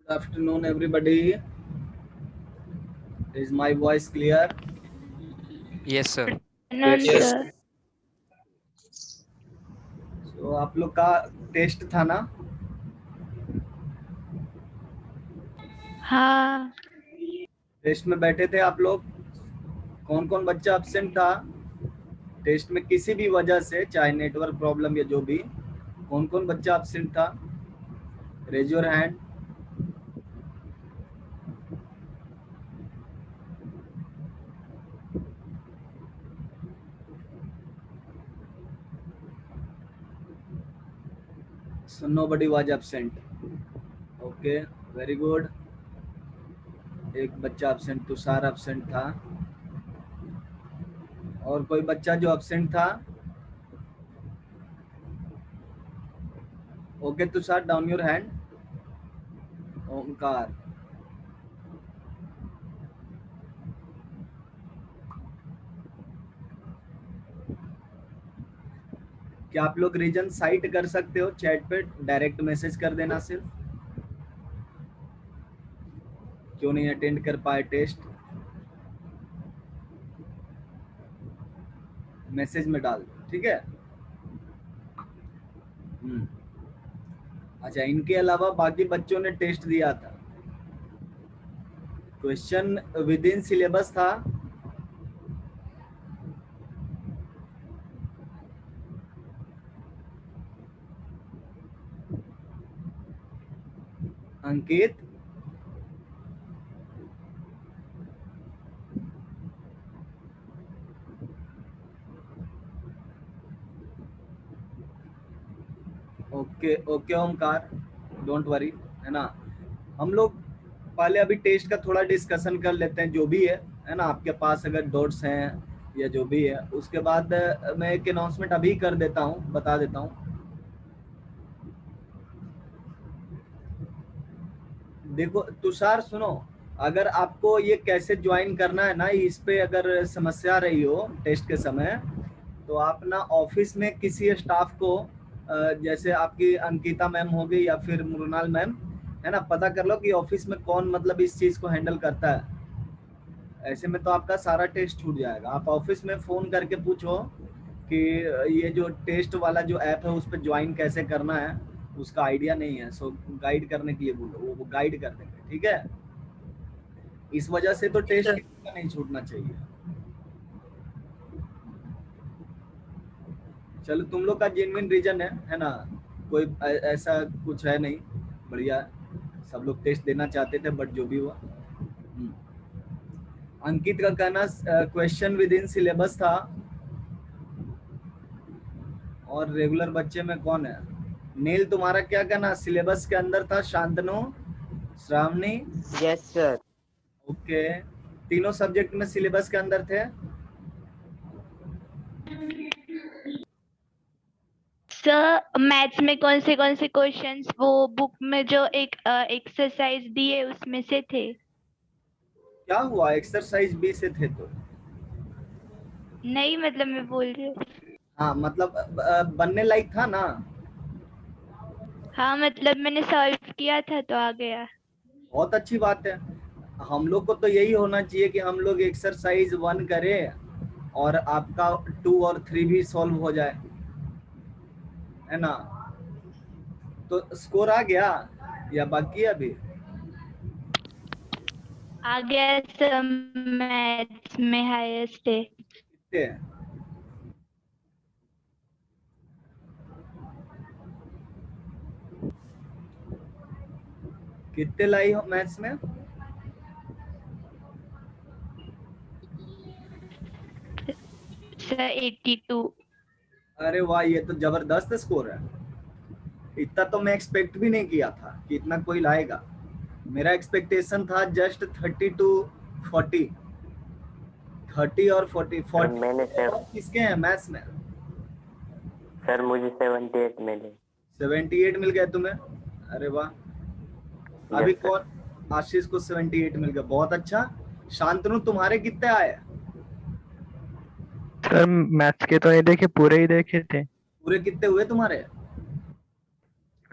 Good afternoon, everybody. Is my voice clear? Yes, sir. नन Yes. Sir. So आप लोग का टेस्ट था ना? हाँ टेस्ट में बैठे थे आप लोग? कौन कौन बच्चा एब्सेंट था टेस्ट में किसी भी वजह से, चाहे नेटवर्क प्रॉब्लम या जो भी? कौन कौन बच्चा एब्सेंट था? Raise your hand. So nobody was absent. Okay, very good. एक बच्चा एब्सेंट, तुषार एब्सेंट था। और कोई बच्चा जो एब्सेंट था? Okay Tushar, down your hand. Omkar. क्या आप लोग रीजन साइट कर सकते हो? चैट पे डायरेक्ट मैसेज कर देना सिर्फ। क्यों नहीं अटेंड कर पाए टेस्ट? मैसेज में डाल दो, ठीक है। अच्छा, इनके अलावा बाकी बच्चों ने टेस्ट दिया था। क्वेश्चन विद इन सिलेबस था। Ankit, okay okay Omkar, don't worry, है ना। हम लोग पहले अभी टेस्ट का थोड़ा डिस्कशन कर लेते हैं, जो भी है ना। आपके पास अगर डॉट्स हैं या जो भी है, उसके बाद मैं एक अनाउंसमेंट अभी कर देता हूँ, बता देता हूँ। देखो तुषार सुनो, अगर आपको ये कैसे ज्वाइन करना है ना, इस पे अगर समस्या रही हो टेस्ट के समय, तो आप ना ऑफिस में किसी स्टाफ को, जैसे आपकी अंकिता मैम हो गई या फिर मृणाल मैम, है ना, पता कर लो कि ऑफिस में कौन मतलब इस चीज़ को हैंडल करता है। ऐसे में तो आपका सारा टेस्ट छूट जाएगा। आप ऑफिस में फ़ोन करके पूछो कि ये जो टेस्ट वाला जो ऐप है उस पर ज्वाइन कैसे करना है, उसका आइडिया नहीं है, सो गाइड करने के लिए बोलो, वो गाइड कर देंगे, ठीक है। इस वजह से तो टेस्ट का नहीं छूटना चाहिए। चलो, तुम लोग का जेन्युइन रीजन है ना, कोई ऐसा कुछ है नहीं, बढ़िया। सब लोग टेस्ट देना चाहते थे, बट जो भी हुआ। अंकित का कहना क्वेश्चन विद इन सिलेबस था। और रेगुलर बच्चे में कौन है? नील, तुम्हारा क्या कहना, सिलेबस के अंदर था? Shantanu, Shravani? Yes sir. Okay, तीनों सब्जेक्ट में सिलेबस के अंदर थे। सर मैथ्स में कौन से क्वेश्चंस वो बुक में जो एक एक्सरसाइज दी है उसमें से थे? क्या हुआ, एक्सरसाइज बी से थे तो? नहीं मतलब मैं बोल रही हूँ। हाँ मतलब बनने लायक था ना। हाँ मतलब मैंने सॉल्व किया था तो आ गया। बहुत अच्छी बात है। हम लोग को तो यही होना चाहिए कि हम लोग एक्सरसाइज 1 करें और आपका 2 और 3 भी सॉल्व हो जाए, है ना। तो स्कोर आ गया या बाकी है अभी? आ गया सर, मैथ्स में हाईएस्ट है। कितने? कितने लाई हो मैथ्स में? सर 82। अरे वाह, ये तो जबरदस्त स्कोर है। इतना तो मैं एक्सपेक्ट भी नहीं किया था कि इतना कोई लाएगा। मेरा एक्सपेक्टेशन था जस्ट 30 टू 40। 30 और 40 मैंने 40 किसके हैं मैथ्स में? सर मुझे 78 मिले। 78 मिल गए तुम्हें? अरे वाह। अभी यस सर। कौन? आशीष को 78 मिल गया, बहुत अच्छा। शांतनु, तुम्हारे कितने आए? सर मैथ्स के तो नहीं देखे, पूरे ही देखे थे। पूरे कितने हुए तुम्हारे?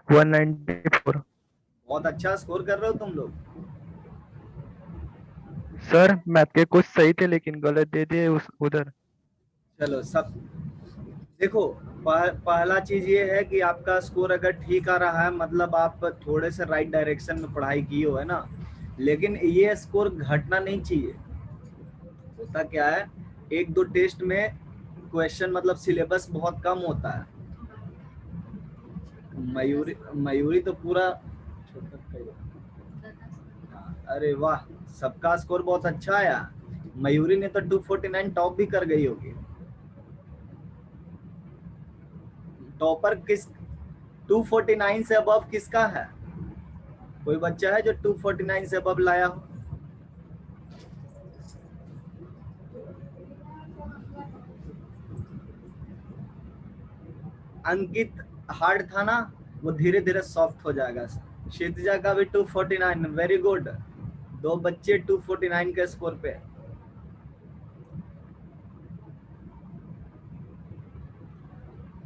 194। बहुत अच्छा स्कोर कर रहे हो तुम लोग। सर मैथ के कुछ सही थे लेकिन गलत दे दिए उस उधर। चलो सब देखो, पहला चीज ये है कि आपका स्कोर अगर ठीक आ रहा है मतलब आप थोड़े से राइट डायरेक्शन में पढ़ाई किए हो, है ना। लेकिन ये स्कोर घटना नहीं चाहिए। होता क्या है, एक दो टेस्ट में क्वेश्चन मतलब सिलेबस बहुत कम होता है। मयूरी मयूरी तो पूरा, अरे वाह, सबका स्कोर बहुत अच्छा आया। मयूरी ने तो 249 टॉप भी कर गई होगी। टॉपर किस 249 से अबव किसका है? कोई बच्चा है जो 249 से अबव लाया हो? अंकित हार्ड था ना, वो धीरे धीरे सॉफ्ट हो जाएगा। क्षितिजा का भी 249, वेरी गुड। दो बच्चे 249 के स्कोर पे।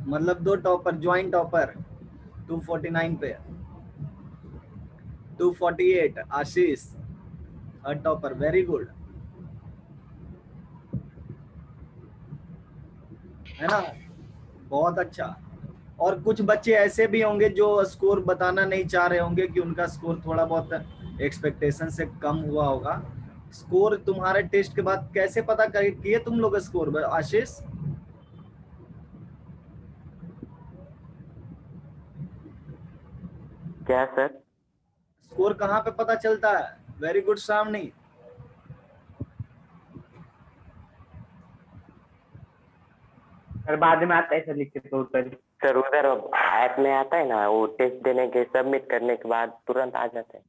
मतलब दो टॉपर, ज्वाइंट टॉपर 249 पे। 248 आशीष थर्ड टॉपर, वेरी गुड, है ना। बहुत अच्छा। और कुछ बच्चे ऐसे भी होंगे जो स्कोर बताना नहीं चाह रहे होंगे कि उनका स्कोर थोड़ा बहुत एक्सपेक्टेशन से कम हुआ होगा। स्कोर तुम्हारे टेस्ट के बाद कैसे पता किए तुम लोग स्कोर, आशीष? क्या सर? स्कोर कहाँ पे पता चलता है? Very good Shravani. सर बाद में आता है सर, लिख के तो उत्तर। सर उधर ऐप में आता है ना, वो टेस्ट देने के सबमिट करने के बाद तुरंत आ जाता है।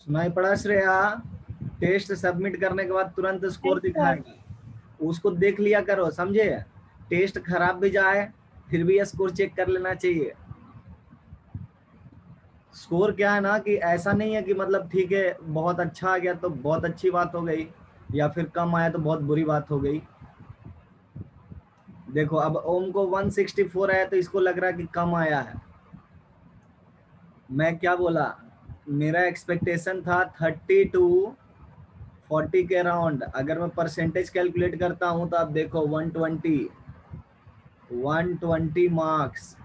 सुनाई पड़ा श्रेया? टेस्ट सबमिट करने के बाद तुरंत स्कोर दिखाएगा, उसको देख लिया करो, समझे। टेस्ट खराब भी जाए फिर भी स्कोर चेक कर लेना चाहिए। स्कोर क्या है ना कि ऐसा नहीं है कि मतलब ठीक है बहुत अच्छा आ गया तो बहुत अच्छी बात हो गई, या फिर कम आया तो बहुत बुरी बात हो गई। देखो अब ओम को 164 आया तो इसको लग रहा है कि कम आया है। मैं क्या बोला, मेरा एक्सपेक्टेशन था 30 to 40 के अराउंड। अगर मैं परसेंटेज कैलकुलेट करता हूं तो आप देखो 120 मार्क्स,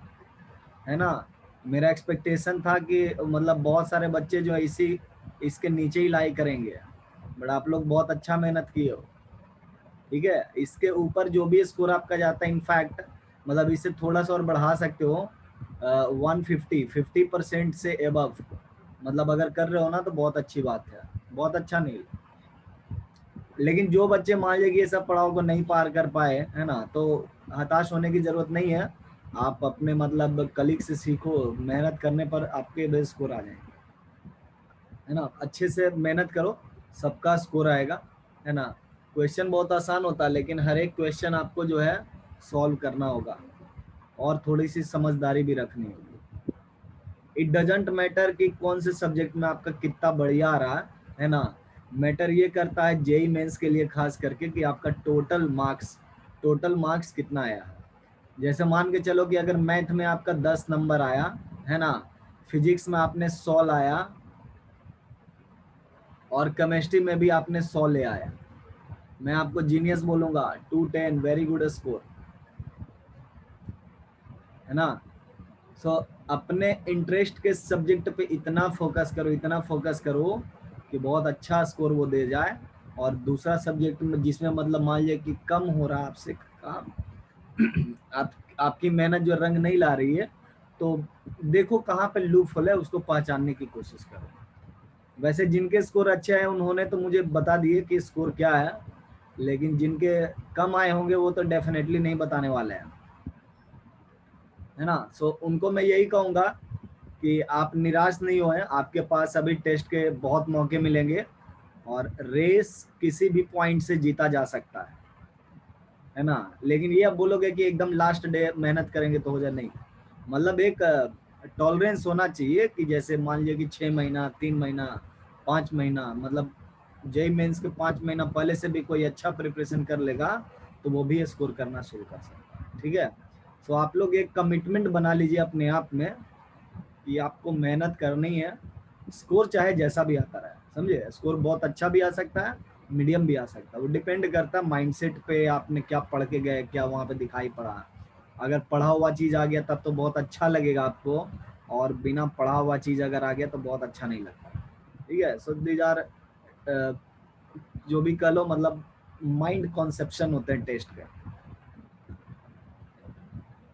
है ना। मेरा एक्सपेक्टेशन था कि मतलब बहुत सारे बच्चे जो है इसी इसके नीचे ही लाई करेंगे, बट आप लोग बहुत अच्छा मेहनत किए हो। ठीक है, इसके ऊपर जो भी स्कोर आपका जाता है, इनफैक्ट मतलब इसे थोड़ा सा और बढ़ा सकते हो, 50% से एबव मतलब अगर कर रहे हो ना तो बहुत अच्छी बात है, बहुत अच्छा नहीं। लेकिन जो बच्चे मान लीजिए ये सब पड़ाव को नहीं पार कर पाए, है ना, तो हताश होने की जरूरत नहीं है। आप अपने मतलब कलीग से सीखो, मेहनत करने पर आपके बेस स्कोर आ जाएंगे, है ना। अच्छे से मेहनत करो, सबका स्कोर आएगा, है ना। क्वेश्चन बहुत आसान होता है लेकिन हर एक क्वेश्चन आपको जो है सॉल्व करना होगा और थोड़ी सी समझदारी भी रखनी होगी। इट डजंट मैटर कि कौन से सब्जेक्ट में आपका कितना बढ़िया आ रहा है ना। मैटर ये करता है जेई मेंस के लिए खास करके कि आपका टोटल मार्क्स कितना आया है। जैसे मान के चलो कि अगर मैथ में आपका 10 नंबर आया, है ना, फिजिक्स में आपने 100 लाया और केमिस्ट्री में भी आपने 100 ले आया, मैं आपको जीनियस बोलूंगा। 210 वेरी गुड स्कोर, है ना। सो अपने इंटरेस्ट के सब्जेक्ट पे इतना फोकस करो कि बहुत अच्छा स्कोर वो दे जाए। और दूसरा सब्जेक्ट में जिसमें मतलब मान लिया कि कम हो रहा है आपसे काम, आपकी मेहनत जो रंग नहीं ला रही है, तो देखो कहाँ पे लूप होल है, उसको पहचानने की कोशिश करो। वैसे जिनके स्कोर अच्छे हैं उन्होंने तो मुझे बता दिए कि स्कोर क्या है, लेकिन जिनके कम आए होंगे वो तो डेफिनेटली नहीं बताने वाले हैं, है ना। सो उनको मैं यही कहूँगा कि आप निराश नहीं होएं, आपके पास अभी टेस्ट के बहुत मौके मिलेंगे और रेस किसी भी पॉइंट से जीता जा सकता है ना। लेकिन ये आप बोलोगे कि एकदम लास्ट डे मेहनत करेंगे तो हो जाए, नहीं। मतलब एक टॉलरेंस होना चाहिए कि जैसे मान लीजिए कि 6 महीना, 3 महीना, 5 महीना, मतलब जेई मेंस के 5 महीना पहले से भी कोई अच्छा प्रिपरेशन कर लेगा तो वो भी स्कोर करना शुरू कर सकता है। ठीक है, तो आप लोग एक कमिटमेंट बना लीजिए अपने आप में कि आपको मेहनत करनी है, स्कोर चाहे जैसा भी आता रहे, समझे। स्कोर बहुत अच्छा भी आ सकता है, मीडियम भी आ सकता है, वो डिपेंड करता है माइंडसेट पे, आपने क्या पढ़ के गए, क्या वहाँ पे दिखाई पड़ा। अगर पढ़ा हुआ चीज़ आ गया तब तो बहुत अच्छा लगेगा आपको, और बिना पढ़ा हुआ चीज़ अगर आ गया तो बहुत अच्छा नहीं लगता, ठीक है। सो दीज आर जो भी कह लो, मतलब माइंड कॉन्सेप्शन होते हैं टेस्ट के।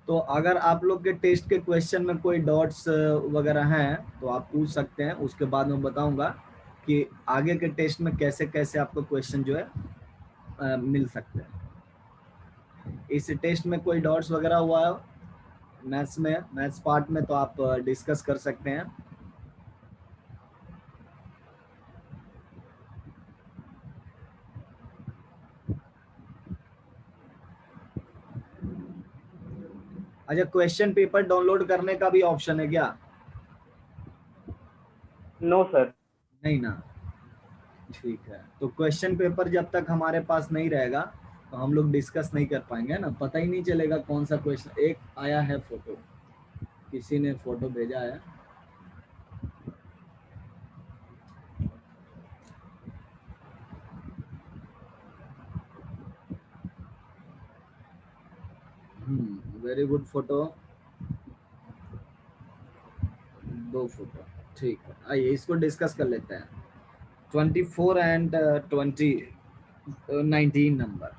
तो अगर आप लोग के टेस्ट के क्वेश्चन में कोई डॉट्स वगैरह हैं तो आप पूछ सकते हैं, उसके बाद मैं बताऊंगा कि आगे के टेस्ट में कैसे कैसे आपको क्वेश्चन जो है मिल सकते हैं। इस टेस्ट में कोई डॉट्स वगैरह हुआ है मैथ्स में, मैथ्स पार्ट में, तो आप डिस्कस कर सकते हैं। अच्छा, क्वेश्चन पेपर डाउनलोड करने का भी ऑप्शन है क्या? No sir. नहीं ना, ठीक है। तो क्वेश्चन पेपर जब तक हमारे पास नहीं रहेगा तो हम लोग डिस्कस नहीं कर पाएंगे ना, पता ही नहीं चलेगा कौन सा क्वेश्चन। एक आया है फोटो, किसी ने फोटो भेजा है, वेरी गुड फोटो, 2 फोटो, ठीक है। आइए इसको डिस्कस कर लेते हैं। 24 एंड 19 नंबर।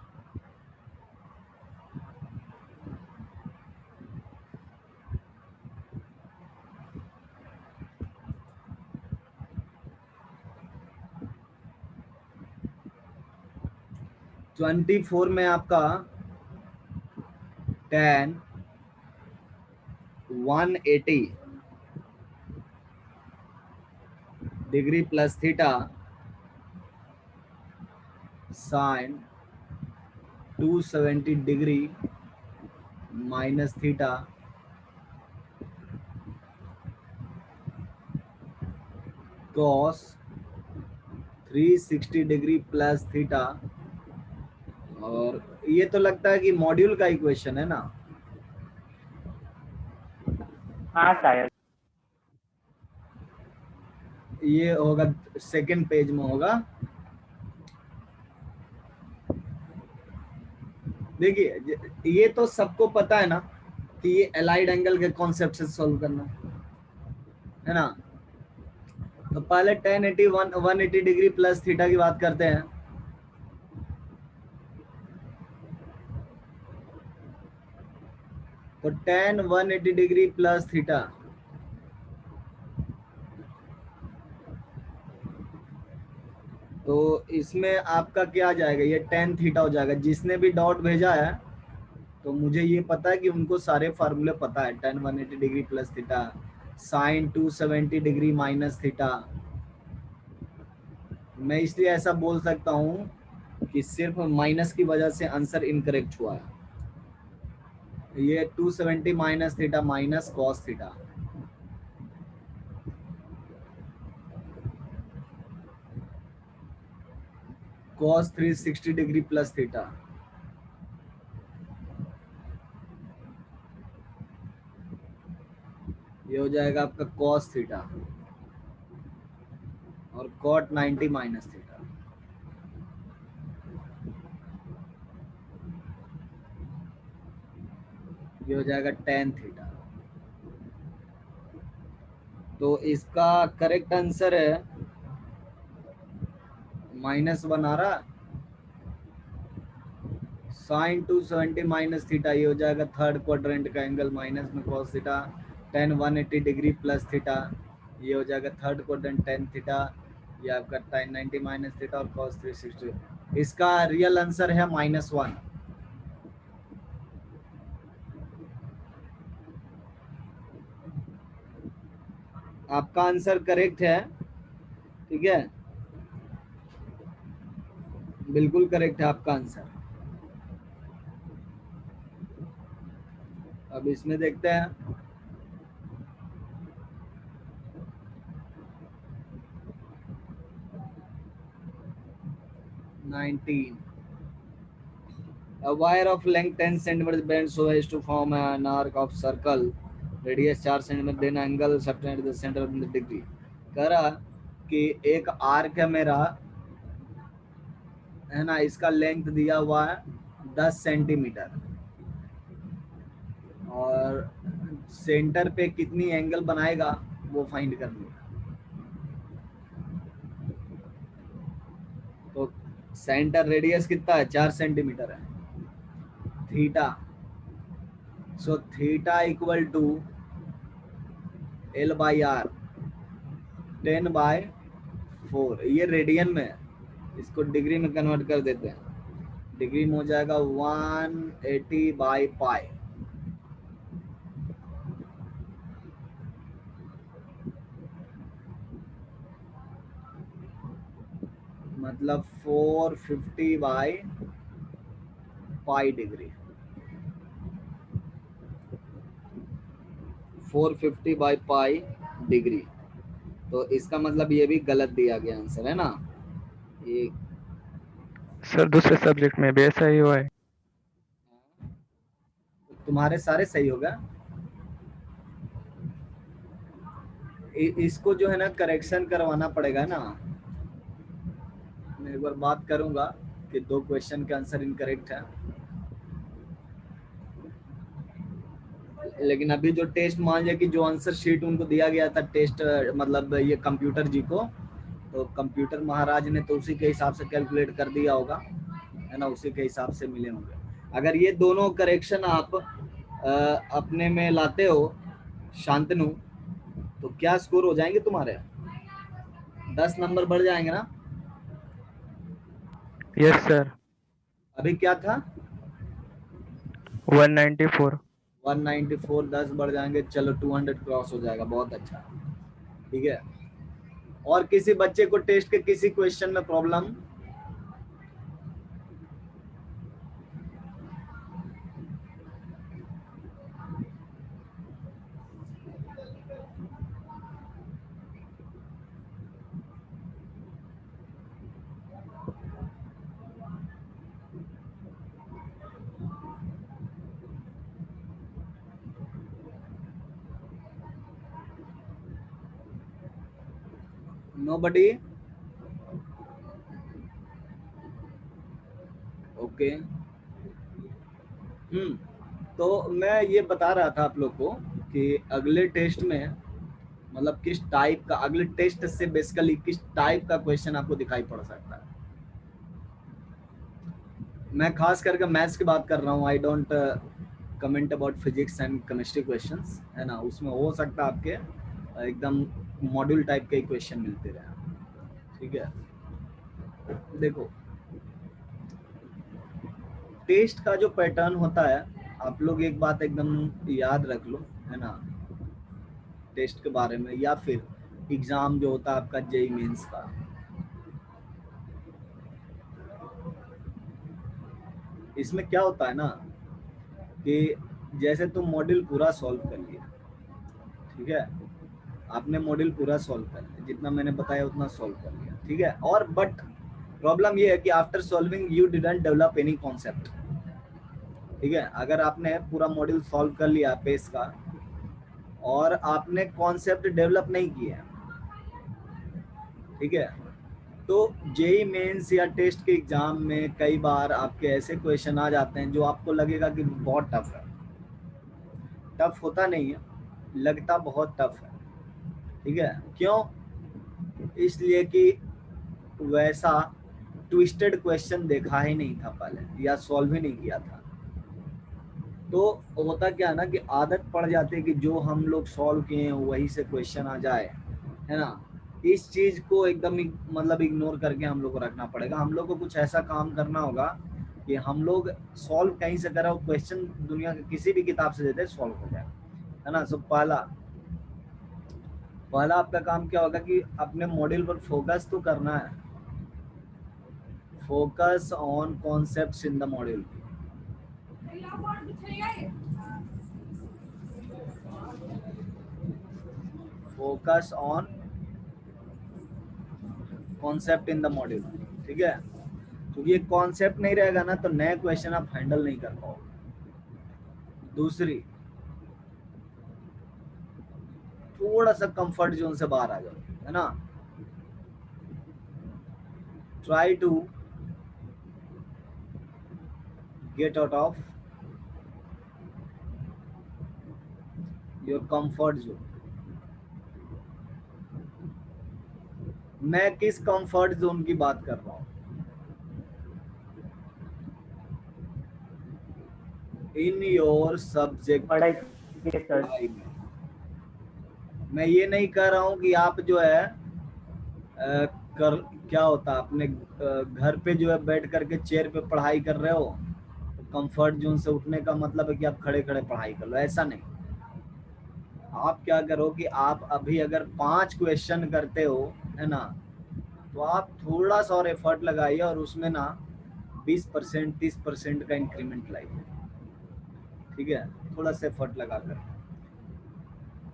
ट्वेंटी 4 में आपका tan 180 degree plus theta sine 270 degree minus theta cos 360 degree plus theta. और ये तो लगता है कि मॉड्यूल का इक्वेशन है ना? हाँ शायद। ये होगा सेकंड पेज में होगा। देखिए ये तो सबको पता है ना कि ये एलाइड एंगल के कॉन्सेप्ट से सॉल्व करना है ना। तो पहले 180 डिग्री प्लस थीटा की बात करते हैं। तो tan 180 डिग्री प्लस थीटा, तो इसमें आपका क्या आ जाएगा, ये tan थीटा हो जाएगा। जिसने भी डॉट भेजा है तो मुझे ये पता है कि उनको सारे फार्मूले पता है। tan 180 degree plus theta sine 270 degree minus theta. मैं इसलिए ऐसा बोल सकता हूँ कि सिर्फ माइनस की वजह से आंसर इनकरेक्ट हुआ है। ये 270 minus theta minus cos theta, cos 360 degree plus theta, ये हो जाएगा आपका कॉस थीटा, और कॉट 90 माइनस थीटा, ये हो जाएगा tan थीटा। तो इसका करेक्ट आंसर है -1 आ रहा, साइन 270 माइनस थीटा, ये हो जाएगा थर्ड क्वाड्रेंट का एंगल, माइनस में cos theta, tan 180 degree plus theta, ये हो जाएगा थर्ड क्वाड्रेंट tan थीटा, ये आपका tan 90 माइनस थीटा और कॉस 360। इसका रियल आंसर है -1। आपका आंसर करेक्ट है, ठीक है, बिल्कुल करेक्ट है आपका आंसर। अब इसमें देखते हैं। A wire of length 10 centimeters bent so as to form an arc of circle radius 4 centimetre, then angle subtend the centre of the degree. कह रहा कि एक आर्क है मेरा, है ना, इसका लेंथ दिया हुआ है 10 सेंटीमीटर और सेंटर पे कितनी एंगल बनाएगा वो फाइंड करनी है। तो सेंटर रेडियस कितना है, 4 सेंटीमीटर है, theta, so theta equal to L by R 10/4। ये रेडियन में है, इसको डिग्री में कन्वर्ट कर देते हैं, डिग्री में हो जाएगा 180/पाई। मतलब 450/पाई डिग्री, 450/पाई डिग्री। तो इसका मतलब ये भी गलत दिया गया आंसर, है ना। ये सर दूसरे सब्जेक्ट में भी ऐसा ही हुआ है। तुम्हारे सारे सही होगा। इसको जो है ना करेक्शन करवाना पड़ेगा ना। मैं एक बार बात करूंगा कि 2 क्वेश्चन के आंसर इनकरेक्ट है, लेकिन अभी जो टेस्ट मान लिया कि जो आंसर शीट उनको दिया गया था टेस्ट, मतलब ये कंप्यूटर जी को, तो कंप्यूटर महाराज ने तो उसी के हिसाब से कैलकुलेट कर दिया होगा, है ना, उसी के हिसाब से मिले होंगे। अगर ये दोनों करेक्शन आप अपने में लाते हो शांतनु, तो क्या स्कोर हो जाएंगे तुम्हारे, 10 नंबर बढ़ जाएंगे ना। Yes sir. अभी क्या था, 194। 194, 10 बढ़ जाएंगे, चलो 200 क्रॉस हो जाएगा, बहुत अच्छा, ठीक है। और किसी बच्चे को टेस्ट के किसी क्वेश्चन में प्रॉब्लम, नोबडी, ओके। तो मैं ये बता रहा था आप लोग को कि अगले टेस्ट में मतलब किस टाइप का, अगले टेस्ट से बेसिकली किस टाइप का क्वेश्चन आपको दिखाई पड़ सकता है। मैं खास करके मैथ्स की बात कर रहा हूँ, I don't comment about physics and chemistry questions, है ना। उसमें हो सकता है आपके एकदम मॉड्यूल टाइप के क्वेश्चन मिलते रहे, ठीक है। देखो टेस्ट का जो पैटर्न होता है, आप लोग एक बात एकदम याद रख लो, है ना, टेस्ट के बारे में, या फिर एग्जाम जो होता है आपका जेईई मेंस का, इसमें क्या होता है ना कि जैसे तुम मॉड्यूल पूरा सॉल्व कर लिया, ठीक है, आपने मॉड्यूल पूरा सॉल्व कर लिया, जितना मैंने बताया उतना सॉल्व कर लिया, ठीक है। और बट प्रॉब्लम ये है कि after solving you didn't develop any concept, ठीक है। अगर आपने पूरा मॉड्यूल सॉल्व कर लिया पेस का और आपने कॉन्सेप्ट डेवलप नहीं किया, ठीक है, तो जेईई मेंस या टेस्ट के एग्जाम में कई बार आपके ऐसे क्वेश्चन आ जाते हैं जो आपको लगेगा कि बहुत टफ है। टफ होता नहीं है, लगता बहुत टफ है, ठीक है। क्यों, इसलिए कि वैसा ट्विस्टेड क्वेश्चन देखा ही नहीं था पहले, या सॉल्व ही नहीं किया था। तो होता क्या है ना कि आदत पड़ जाती है कि जो हम लोग सॉल्व किए हैं वही से क्वेश्चन आ जाए, है ना। इस चीज को एकदम मतलब इग्नोर करके हम लोग को रखना पड़ेगा। हम लोग को कुछ ऐसा काम करना होगा कि हम लोग सॉल्व कहीं से करा, क्वेश्चन दुनिया के किसी भी किताब से देते सॉल्व हो जाए, है ना। सो पहला आपका काम क्या होगा कि अपने मॉड्यूल पर फोकस तो करना है, focus on concepts in the module, focus on concept in the module, ठीक है। क्योंकि ये कॉन्सेप्ट नहीं रहेगा ना तो नए क्वेश्चन आप हैंडल नहीं कर पाओगे। दूसरी, थोड़ा सा कंफर्ट जोन से बाहर आ जाओ, है ना। Try to get out of your comfort zone. मैं किस कंफर्ट जोन की बात कर रहा हूं? इन योर सब्जेक्ट, पढ़ाई के सर। पढ़ाई में। मैं ये नहीं कह रहा हूं कि आप जो है कर क्या होता है अपने घर पे जो है बैठ करके चेयर पे पढ़ाई कर रहे हो, तो कंफर्ट जोन से उठने का मतलब है कि आप खड़े खड़े पढ़ाई कर लो, ऐसा नहीं। आप क्या करो कि आप अभी अगर 5 क्वेश्चन करते हो, है ना, तो आप थोड़ा सा और एफर्ट लगाइए और उसमें ना 20% 30% का इंक्रीमेंट लाइए, ठीक है। थोड़ा सा एफर्ट लगा कर,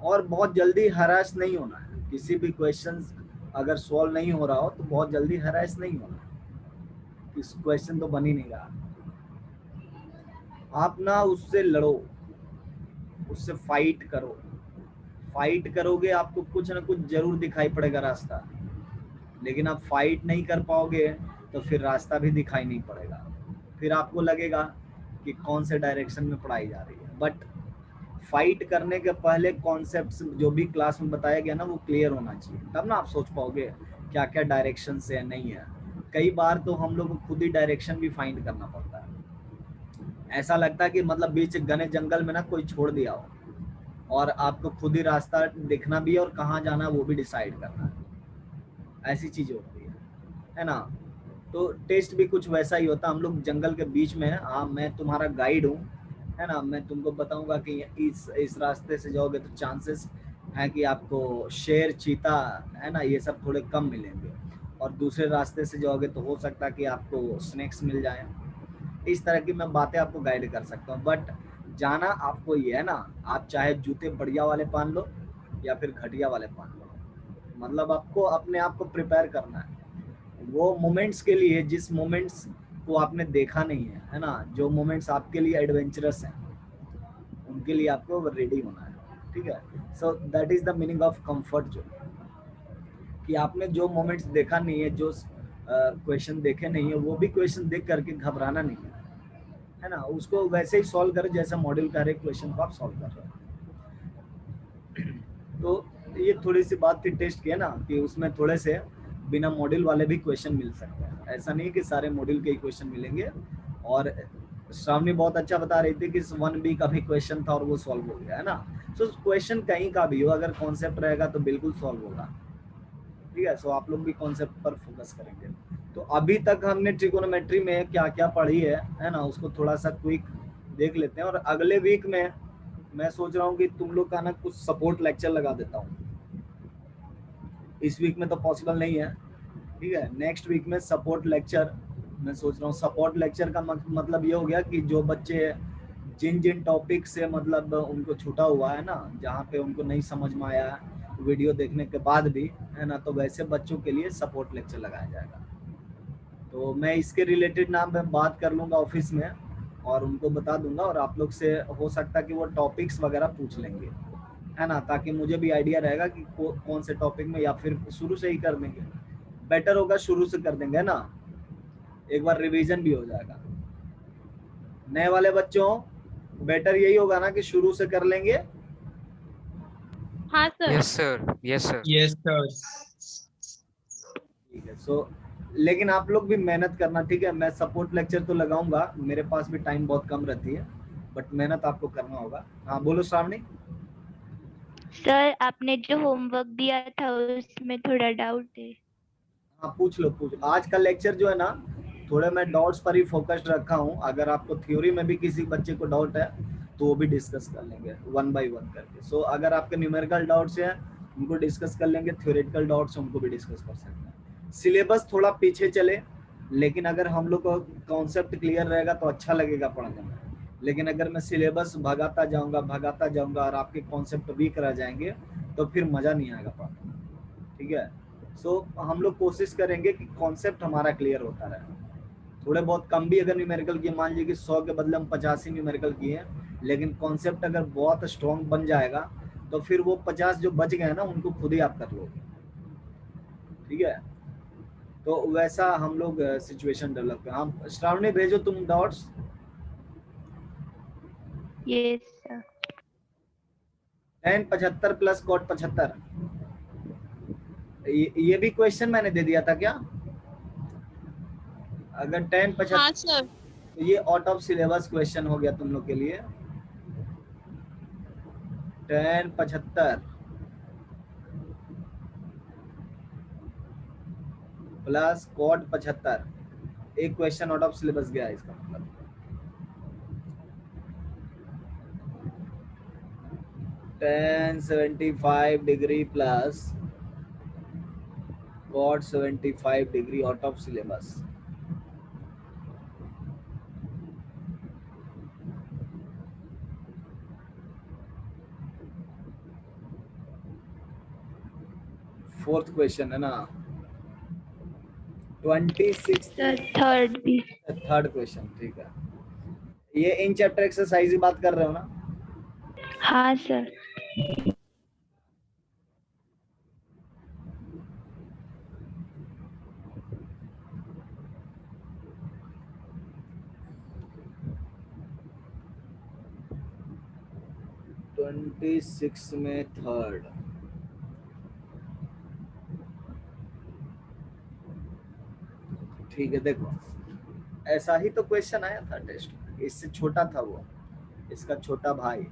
और बहुत जल्दी हरास नहीं होना है। किसी भी क्वेश्चन अगर सॉल्व नहीं हो रहा हो तो बहुत जल्दी हरास नहीं होना है, इस क्वेश्चन तो बन ही नहीं रहा। आप ना उससे लड़ो, उससे फाइट करो। फाइट करोगे आपको कुछ ना कुछ जरूर दिखाई पड़ेगा रास्ता, लेकिन आप फाइट नहीं कर पाओगे तो फिर रास्ता भी दिखाई नहीं पड़ेगा। फिर आपको लगेगा कि कौन से डायरेक्शन में पढ़ाई जा रही है। बट फाइट करने के पहले कॉन्सेप्ट्स जो भी क्लास में बताया गया ना वो क्लियर होना चाहिए, तब ना आप सोच पाओगे क्या क्या डायरेक्शन से नहीं है। कई बार तो हम लोग को खुद ही डायरेक्शन भी फाइंड करना पड़ता है। ऐसा लगता है कि मतलब बीच घने जंगल में ना कोई छोड़ दिया हो और आपको खुद ही रास्ता देखना भी है और कहाँ जाना है वो भी डिसाइड करना है। ऐसी चीजें होती है ना। तो टेस्ट भी कुछ वैसा ही होता है। हम लोग जंगल के बीच में है, हाँ मैं तुम्हारा गाइड हूँ, है ना। मैं तुमको बताऊंगा कि इस रास्ते से जाओगे तो चांसेस है कि आपको शेर, चीता, है ना, ये सब थोड़े कम मिलेंगे, और दूसरे रास्ते से जाओगे तो हो सकता है कि आपको स्नेक्स मिल जाए। इस तरह की मैं बातें आपको गाइड कर सकता हूँ। बट जाना आपको ये है ना, आप चाहे जूते बढ़िया वाले पहन लो या फिर घटिया वाले पहन लो, मतलब आपको अपने आप को प्रिपेयर करना है वो मोमेंट्स के लिए जिस मोमेंट्स को आपने देखा नहीं है ना, जो मोमेंट्स आपके लिए एडवेंचरस हैं उनके लिए आपको रेडी होना है, ठीक है। So that is the meaning of comfort zone, कि आपने जो मोमेंट्स देखा नहीं है, जो क्वेश्चन देखे नहीं है, वो भी क्वेश्चन देख करके घबराना नहीं है ना। उसको वैसे ही सॉल्व करें जैसे मॉड्यूल का हर एक क्वेश्चन को आप सॉल्व कर रहे हो। तो ये थोड़ी सी बात थी टेस्ट की, है ना, कि उसमें थोड़े से बिना मॉड्यूल वाले भी क्वेश्चन मिल सकते हैं। ऐसा नहीं कि सारे मॉड्यूल के ही क्वेश्चन मिलेंगे। और श्रावणी बहुत अच्छा बता रही थी कि 1B का भी क्वेश्चन था और वो सॉल्व हो गया, है ना। सो क्वेश्चन कहीं का भी हो, अगर कॉन्सेप्ट रहेगा तो बिल्कुल सॉल्व होगा, ठीक है। सो आप लोग भी कॉन्सेप्ट पर फोकस करेंगे। तो अभी तक हमने ट्रिगोनोमेट्री में क्या क्या पढ़ी है ना, उसको थोड़ा सा क्विक देख लेते हैं। और अगले वीक में मैं सोच रहा हूँ कि तुम लोग का ना कुछ सपोर्ट लेक्चर लगा देता हूँ। इस वीक में तो पॉसिबल नहीं है, ठीक है। नेक्स्ट वीक में सपोर्ट लेक्चर मैं सोच रहा हूँ। सपोर्ट लेक्चर का मतलब ये हो गया कि जो बच्चे जिन जिन टॉपिक से मतलब उनको छूटा हुआ है ना, जहाँ पे उनको नहीं समझ में आया वीडियो देखने के बाद भी, है ना, तो वैसे बच्चों के लिए सपोर्ट लेक्चर लगाया जाएगा। तो मैं इसके रिलेटेड नाम में बात कर लूँगा ऑफिस में और उनको बता दूंगा, और आप लोग से हो सकता है कि वो टॉपिक्स वगैरह पूछ लेंगे, है ना, ताकि मुझे भी आइडिया रहेगा कि कौन से टॉपिक में, या फिर शुरू से ही कर देंगे। बेटर होगा शुरू से कर देंगे, है ना, एक बार रिवीजन भी हो जाएगा। नए वाले बच्चों बेटर यही होगा ना कि शुरू से कर लेंगे। हाँ sir. Yes, sir. Yes, sir. Yes, sir. ठीक है। सो लेकिन आप लोग भी मेहनत करना, ठीक है। मैं सपोर्ट लेक्चर तो लगाऊंगा, मेरे पास भी टाइम बहुत कम रहती है, बट मेहनत आपको करना होगा। हाँ बोलो श्रावणी। सर आपने जो होमवर्क दिया था उसमें थोड़ा डाउट है। हाँ पूछ लो, पूछ। आज का लेक्चर जो है ना, थोड़े मैं डाउट्स पर ही फोकस्ड रखा हूँ। अगर आपको थ्योरी में भी किसी बच्चे को डाउट है तो वो भी डिस्कस कर लेंगे 1 by 1 करके। सो अगर आपके न्यूमेरिकल डाउट्स हैं उनको डिस्कस कर लेंगे, थ्योरेटिकल डाउट्स हैं उनको भी डिस्कस कर सकते हैं। सिलेबस थोड़ा पीछे चले, लेकिन अगर हम लोग को कॉन्सेप्ट क्लियर रहेगा तो अच्छा लगेगा पढ़ने में। लेकिन अगर मैं सिलेबस भगाता जाऊंगा और आपके कॉन्सेप्ट वीक रह जाएंगे तो फिर मजा नहीं आएगा पढ़ने में, ठीक है। सो हम लोग कोशिश करेंगे कि कॉन्सेप्ट हमारा क्लियर होता रहे। थोड़े बहुत कम भी अगर न्यूमेरिकल किए, मान लीजिए कि 100 के बदले हम 85 न्यूमेरिकल किए, लेकिन कॉन्सेप्ट अगर बहुत स्ट्रॉन्ग बन जाएगा तो फिर वो 50 जो बच गए ना उनको खुद ही आप कर लोगे, ठीक है। तो वैसा हम लोग सिचुएशन डेवलप कर। हम श्रावणी भेजो तुम dots. Yes sir. tan 75 plus cot 75, ये भी क्वेश्चन मैंने दे दिया था क्या? अगर tan 75, हाँ सर। तो ये आउट ऑफ सिलेबस क्वेश्चन हो गया तुम लोग के लिए। tan 75 प्लस cot 75, एक क्वेश्चन आउट ऑफ सिलेबस गया है इसका मतलब। tan 75 degree plus cot 75 degree out of syllabus. Fourth question है ना, 26 सर थर्ड भी। थर्ड क्वेश्चन, ठीक है। ये इन चैप्टर एक्सरसाइज की बात कर रहे हो ना? हाँ सर। ट्वेंटी सिक्स में थर्ड, ठीक है। देखो ऐसा ही तो क्वेश्चन आया था टेस्ट में, इससे छोटा था वो, इसका छोटा भाई।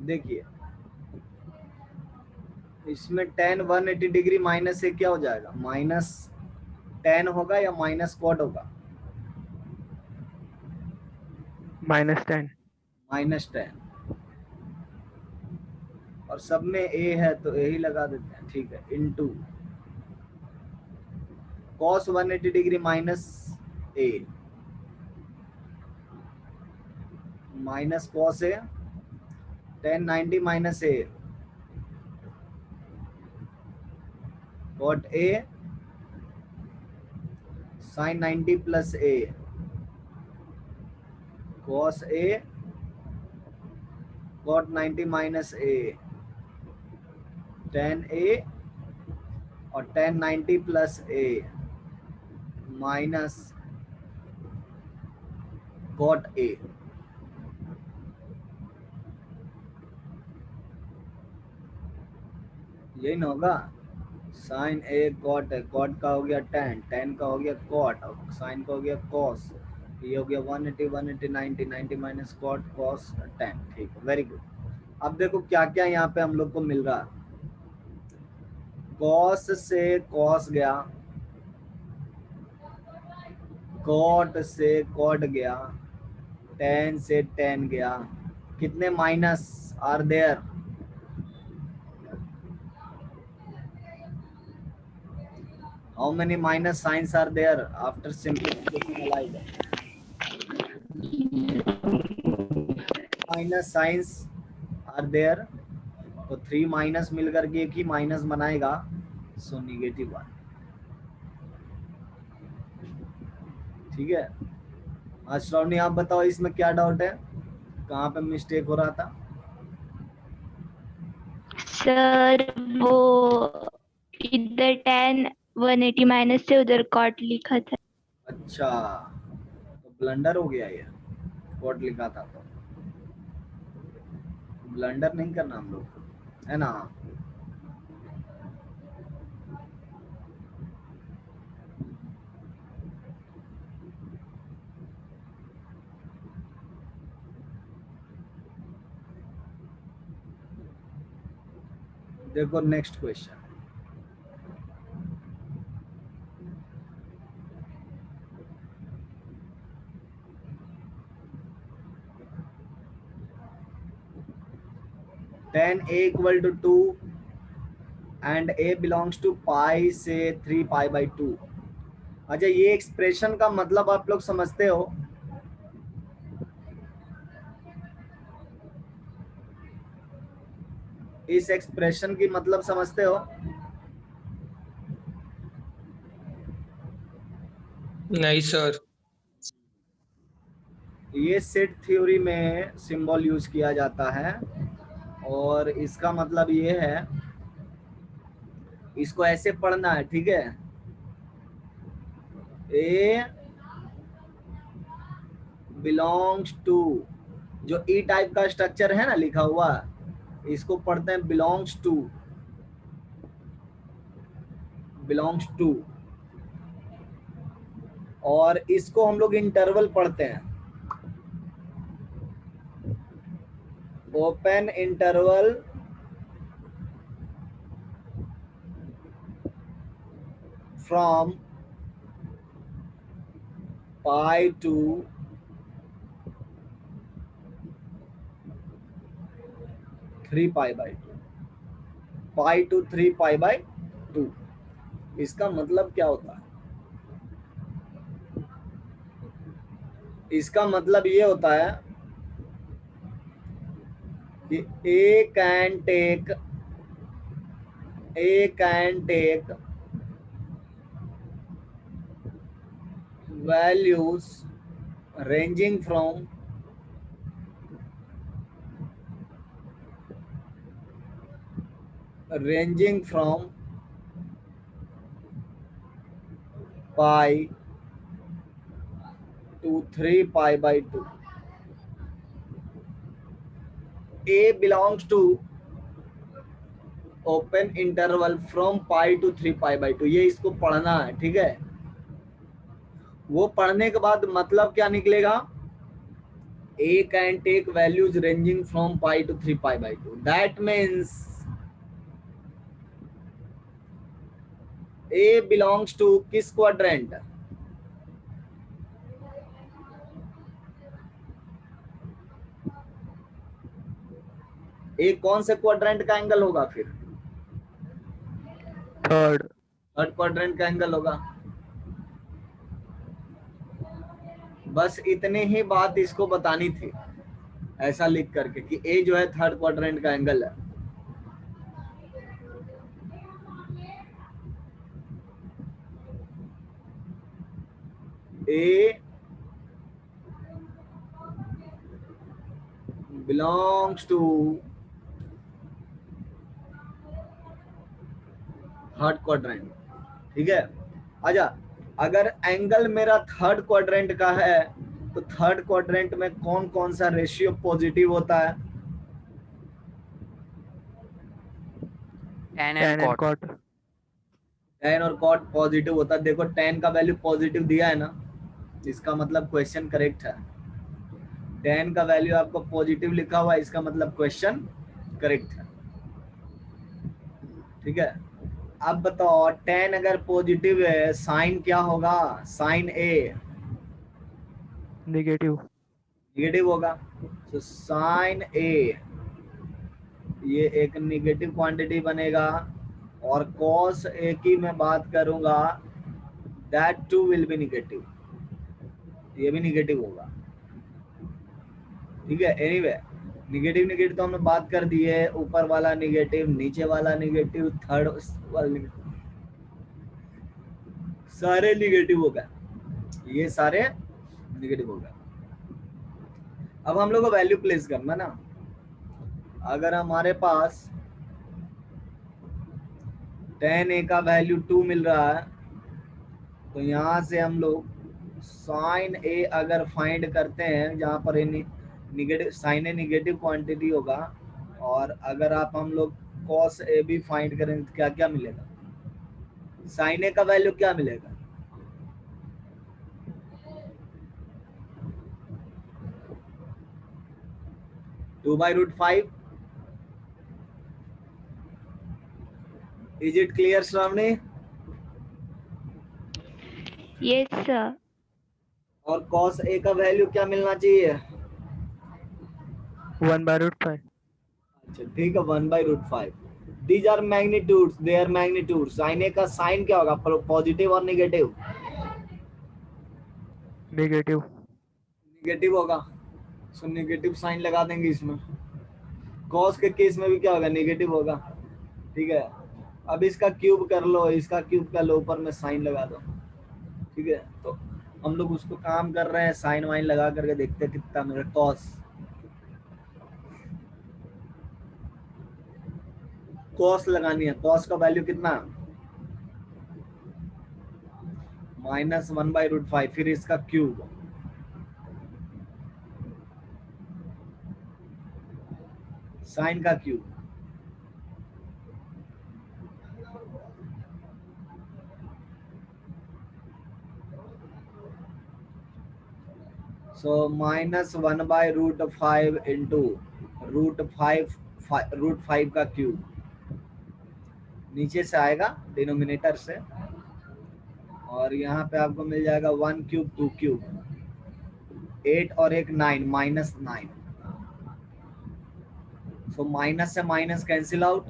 देखिए इसमें tan 180 डिग्री माइनस से क्या हो जाएगा, माइनस tan होगा या माइनस कॉट होगा? -10। -10, और सब में a है तो a ही लगा देते हैं, ठीक है। Into cos 180 degree minus a, minus cos a, tan 90 minus a, cot a, sin 90 plus a, cos a, cot 90 minus a, tan a और tan 90 plus a minus cot a। यही ना होगा, साइन ए cot है, cot का हो गया tan, tan का हो गया कॉट, और साइन का हो गया कॉस। ये हो गया 180 180 90 90 माइनस कॉट कॉस tan, ठीक है, वेरी गुड। अब देखो क्या क्या यहाँ पे हम लोग को मिल रहा है। कॉस से कॉस गया, कॉट से कॉट गया, tan से tan गया, कितने minus are there? How many minus signs are there after simplification alike? Minus signs are there, तो 3 माइनस मिलकर के एक ही माइनस बनाएगा, सो -1, ठीक है। आज श्रावणी आप बताओ इसमें क्या डाउट है, कहाँ पे मिस्टेक हो रहा था? सर वो इधर tan 180 माइनस से उधर कॉट लिखा था। अच्छा, तो ब्लंडर हो गया, ये कॉट लिखा था तो ब्लंडर नहीं करना हम लोग को, है ना। देखो next question, tan a equal to 2 and a belongs to pi से 3 पाई बाई 2। अच्छा, ये एक्सप्रेशन का मतलब आप लोग समझते हो? इस एक्सप्रेशन की मतलब समझते हो? नहीं सर। ये सेट थ्योरी में सिंबल यूज किया जाता है और इसका मतलब ये है, इसको ऐसे पढ़ना है, ठीक है? ए बिलोंग्स टू, जो ई टाइप का स्ट्रक्चर है ना लिखा हुआ, इसको पढ़ते हैं बिलोंग्स टू, बिलोंग्स टू। और इसको हम लोग इंटरवल पढ़ते हैं, open interval from pi to 3 pi by 2, pi to 3 pi by 2। इसका मतलब क्या होता है? इसका मतलब ये होता है कि a can take values ranging from pi to 3 pi by 2. A belongs to open interval from pi to 3 pi by 2। ये इसको पढ़ना है, ठीक है? वो पढ़ने के बाद मतलब क्या निकलेगा? A can take values ranging from pi to 3 pi by 2. That means A belongs to किस क्वाड्रेंट? A कौन से क्वाड्रेंट का एंगल होगा फिर? थर्ड क्वाड्रेंट का एंगल होगा। बस इतनी ही बात इसको बतानी थी, ऐसा लिख करके कि ए जो है थर्ड क्वाड्रेंट का एंगल है। ए बिलोंग्स टू थर्ड क्वाड्रेंट, ठीक है? अच्छा, अगर एंगल मेरा थर्ड क्वाड्रेंट का है तो थर्ड क्वाड्रेंट में कौन कौन सा रेशियो पॉजिटिव होता है? tan tan and and cot। cot tan और cot पॉजिटिव होता है। देखो tan का वैल्यू पॉजिटिव दिया है ना, इसका मतलब क्वेश्चन करेक्ट है। tan का वैल्यू आपको पॉजिटिव लिखा हुआ है, इसका मतलब क्वेश्चन करेक्ट है, ठीक है? अब बताओ, tan अगर पॉजिटिव है, साइन क्या होगा? साइन a नेगेटिव निगेटिव होगा। तो साइन a ये एक निगेटिव क्वांटिटी बनेगा। और cos a की मैं बात करूंगा, that too will be negative, ये भी निगेटिव होगा, ठीक है? एनीवे, निगेटिव तो हमने बात कर दी है। ऊपर वाला निगेटिव, नीचे वाला निगेटिव, थर्ड वाला निगेटिव, सारे निगेटिव हो गए, ये सारे निगेटिव हो गए। अब हम लोग को वैल्यू प्लेस करना ना। अगर हमारे पास tan a का वैल्यू 2 मिल रहा है, तो यहाँ से हम लोग साइन a अगर फाइंड करते हैं, जहाँ पर negative sign a negative quantity होगा, और अगर हम लोग cos a भी फाइंड करें तो क्या क्या मिलेगा? साइन a का वैल्यू क्या मिलेगा? Two by root 5 is it clear Shravani? Yes, sir. और cos a का वैल्यू क्या मिलना चाहिए? 1/√5। अच्छा ठीक है, 1/√5। These are magnitudes, they are magnitude. Sine A का साइन क्या होगा, पॉजिटिव और निगेटिव? नेगेटिव। निगेटिव होगा, सो निगेटिव साइन लगा देंगे इसमें। कॉस के केस में भी क्या होगा, निगेटिव होगा। ठीक है, अब इसका क्यूब कर लो, इसका क्यूब कर लो, ऊपर में साइन लगा दो। ठीक है, तो हम लोग उसको काम कर रहे हैं, साइन वाइन लगा करके देखते हैं कितना मेरा कॉस। कॉस लगानी है, कॉस का वैल्यू कितना? -1/√5, फिर इसका क्यूब, साइन का क्यूब। सो -1/√5 इंटू √5 का क्यूब, नीचे से आएगा डिनोमिनेटर से, और यहाँ पे आपको मिल जाएगा 1 क्यूब 2 क्यूब, 8 और एक 9, -9। सो माइनस से माइनस कैंसिल आउट,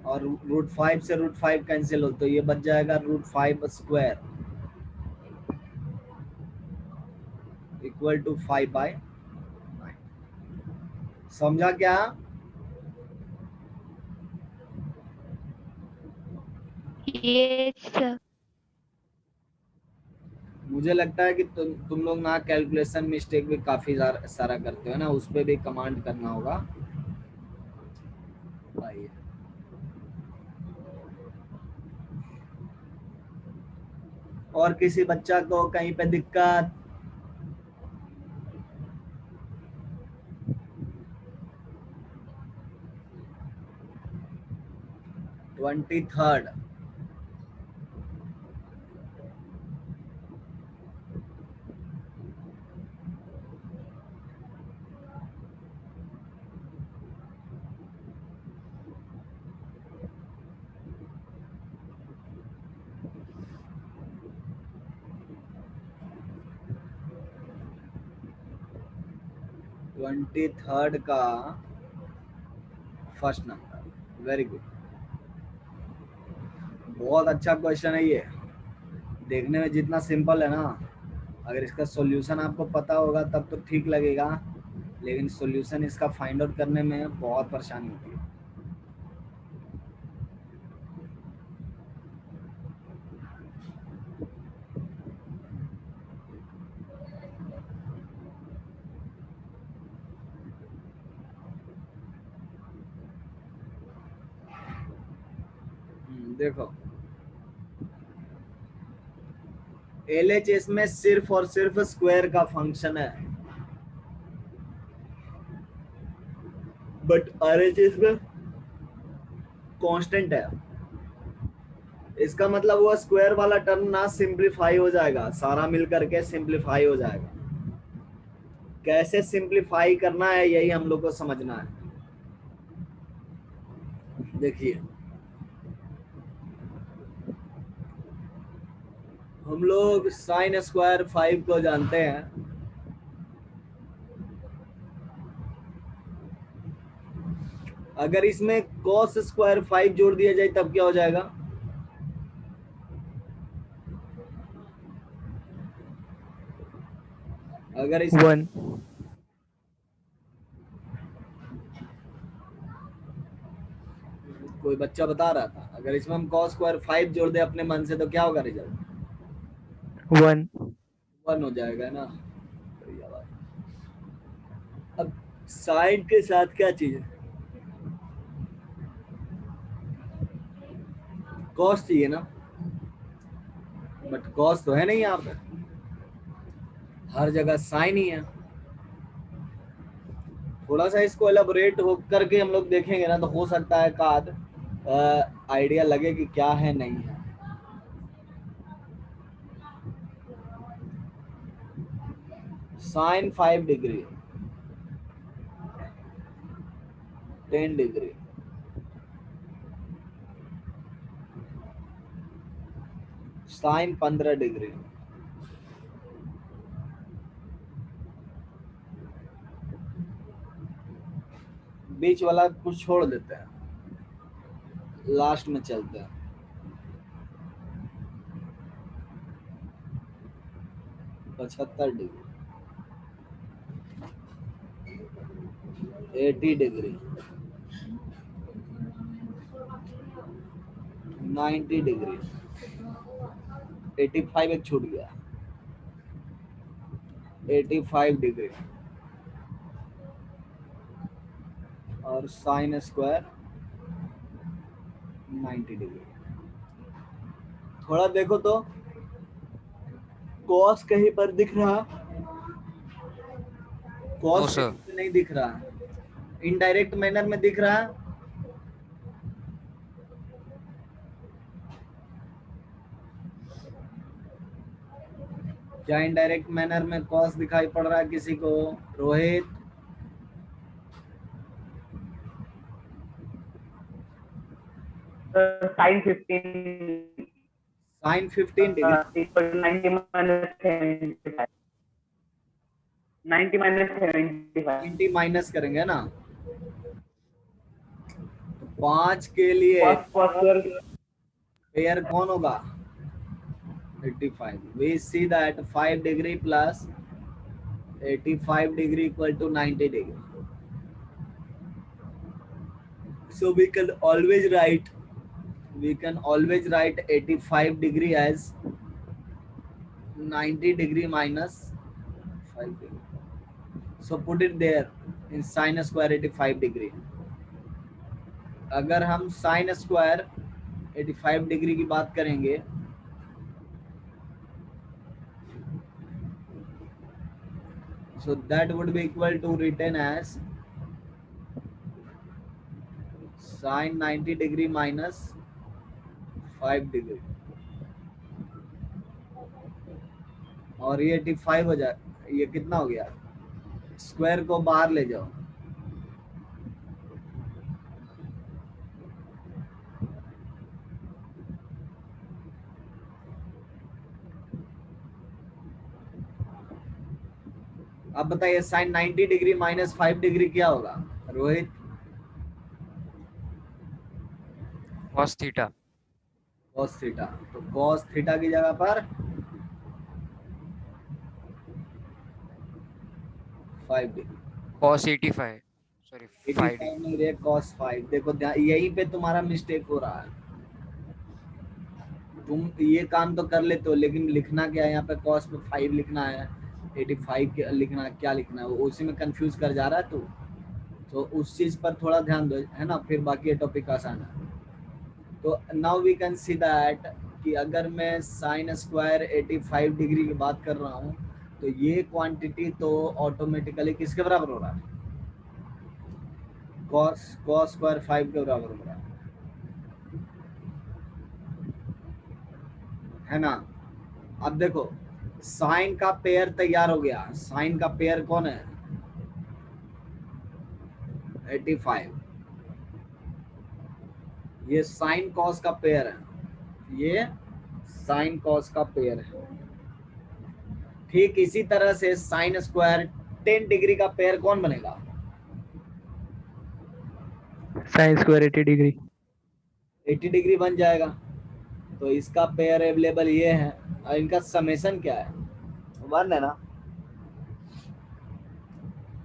और √5 से √5 कैंसिल हो, तो ये बच जाएगा √5² इक्वल टू 5/9। समझा क्या? Yes, sir. मुझे लगता है कि तुम लोग ना कैलकुलेशन मिस्टेक भी काफी सारा करते हो ना, उस पर भी कमांड करना होगा। आइए, और किसी बच्चा को कहीं पे दिक्कत? ट्वेंटी थर्ड, का फर्स्ट नंबर। वेरी गुड, बहुत अच्छा क्वेश्चन है ये। देखने में जितना सिंपल है ना, अगर इसका सॉल्यूशन आपको पता होगा तब तो ठीक लगेगा, लेकिन सॉल्यूशन इसका फाइंड आउट करने में बहुत परेशानी होती है। देखो, LHS में सिर्फ और सिर्फ स्क्वायर का फंक्शन है, बट RHS में कांस्टेंट है। इसका मतलब वो स्क्वायर वाला टर्म ना सिंप्लीफाई हो जाएगा, सारा मिलकर के सिंप्लीफाई हो जाएगा। कैसे सिंप्लीफाई करना है यही हम लोग को समझना है। देखिए, हम लोग साइन स्क्वायर 5 को जानते हैं। अगर इसमें कॉस स्क्वायर 5 जोड़ दिया जाए तब क्या हो जाएगा? अगर इस 1। कोई बच्चा बता रहा था, अगर इसमें हम कॉस स्क्वायर 5 जोड़ दे अपने मन से तो क्या होगा रिजल्ट? 1। 1 हो जाएगा ना। बढ़िया बात। अब साइन के साथ क्या चीज है? कॉस चाहिए ना, बट कॉस तो है नहीं यहाँ पे, हर जगह साइन ही है। थोड़ा सा इसको एलाबोरेट हो करके हम लोग देखेंगे ना, तो हो सकता है का आइडिया लगे कि क्या है नहीं है। Sine 5 degree, 10 degree, sine 15 degree. बीच वाला कुछ छोड़ देते हैं, लास्ट में चलते हैं। पचहत्तर डिग्री, 80 डिग्री, 90 डिग्री, 85 एक छूट गया, 85 डिग्री और साइन स्क्वायर 90 डिग्री। थोड़ा देखो तो कॉस कहीं पर दिख रहा? कॉस नहीं दिख रहा, इनडायरेक्ट मैनर में दिख रहा है। क्या इनडायरेक्ट मैनर में कॉस दिखाई पड़ रहा है किसी को? Rohit, sine 15 sine 15 degree equal 90 minus 75 90 minus करेंगे ना, तो 5 के लिए पेयर कौन होगा? 85। We see that 5 degree plus 85 degree equal to 90 degree. So we can always write 85 degree as 90 degree minus 5 degree. So put it there in sin square 85 degree. अगर हम sin square 85 degree की बात करेंगे so that would be equal to written as sin 90 degree minus 5 degree, और ये 85 हो जाए, ये कितना हो गया? स्क्वायर को बाहर ले जाओ, अब बताइए साइन 90 डिग्री माइनस 5 डिग्री क्या होगा? Rohit, cos theta. cos theta, तो cos थीटा की जगह पर 5 डिग्री, cos 85 सॉरी 5 डिग्री। नहीं रे, cos 5। देखो यहीं पे तुम्हारा मिस्टेक हो रहा है। तुम ये काम तो कर लेते हो, लेकिन लिखना क्या है यहाँ पे? cos पे 5 लिखना है, 85 लिखना है, क्या लिखना है? वो उसी में कंफ्यूज कर जा रहा है तू। तो उस चीज पर थोड़ा ध्यान दो, है ना, फिर बाकी ये टॉपिक आसान है। तो now we can see that कि अगर मैं साइन स्क्वायर 85 डिग्री की बात कर रहा हूँ तो ये क्वांटिटी तो ऑटोमेटिकली किसके बराबर हो रहा है? cos स्क्वायर 5 के बराबर हो रहा है ना। अब देखो साइन का पेयर तैयार हो गया। साइन का पेयर कौन है? 85। ये साइन कॉस का पेयर है, ये साइन कॉस का पेयर है। ठीक इसी तरह से साइन स्क्वायर 10 डिग्री का पेयर कौन बनेगा? Sine square 80 degree. 80 डिग्री बन जाएगा। तो इसका पेयर अवेलेबल ये है, और इनका समेशन क्या है? 1 है ना।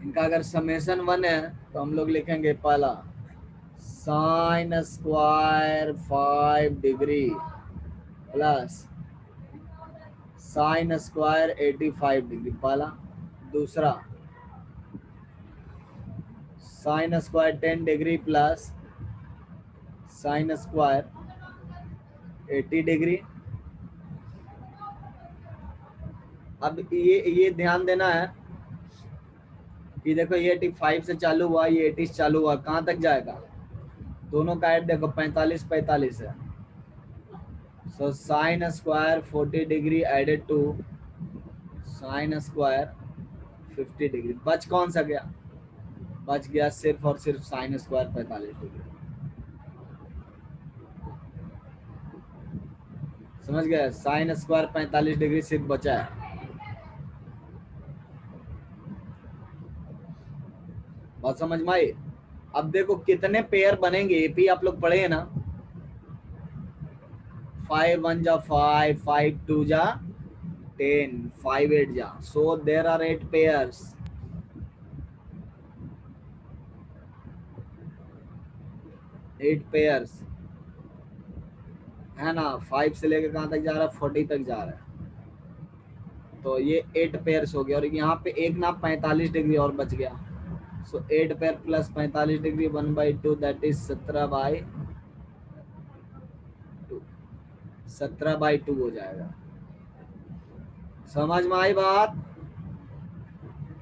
इनका अगर समेशन 1 है तो हम लोग लिखेंगे पहला sine square 5 degree plus sine square 85 degree, पहला। दूसरा sine square 10 degree plus sine square 80 degree. अब ये ध्यान देना है कि देखो ये 85 से चालू हुआ, ये 80 से चालू हुआ, कहाँ तक जाएगा? दोनों का ऐड देखो 45 है। So sine square 40 degree added to sine square 50 degree. बच कौन सा गया? बच गया सिर्फ और सिर्फ साइन स्क्वायर 45 डिग्री। समझ गए? साइन स्क्वायर 45 डिग्री सिर्फ बचा है। बात समझ में आई? अब देखो कितने पेयर बनेंगे, ये भी आप लोग पढ़े हैं ना। 5 1 जा 5, 5 2 जा 10, 5 8 जा, so there are 8 pairs. Eight pairs है ना। 5 से लेकर कहाँ तक जा रहा है? 40 तक जा रहा है। तो ये 8 पेयर्स हो गया, और यहाँ पे एक ना 45 डिग्री और बच गया। सो 8 pair plus 45 degree 1/2, that is 17/2, 17/2 हो जाएगा। समझ में आई बात?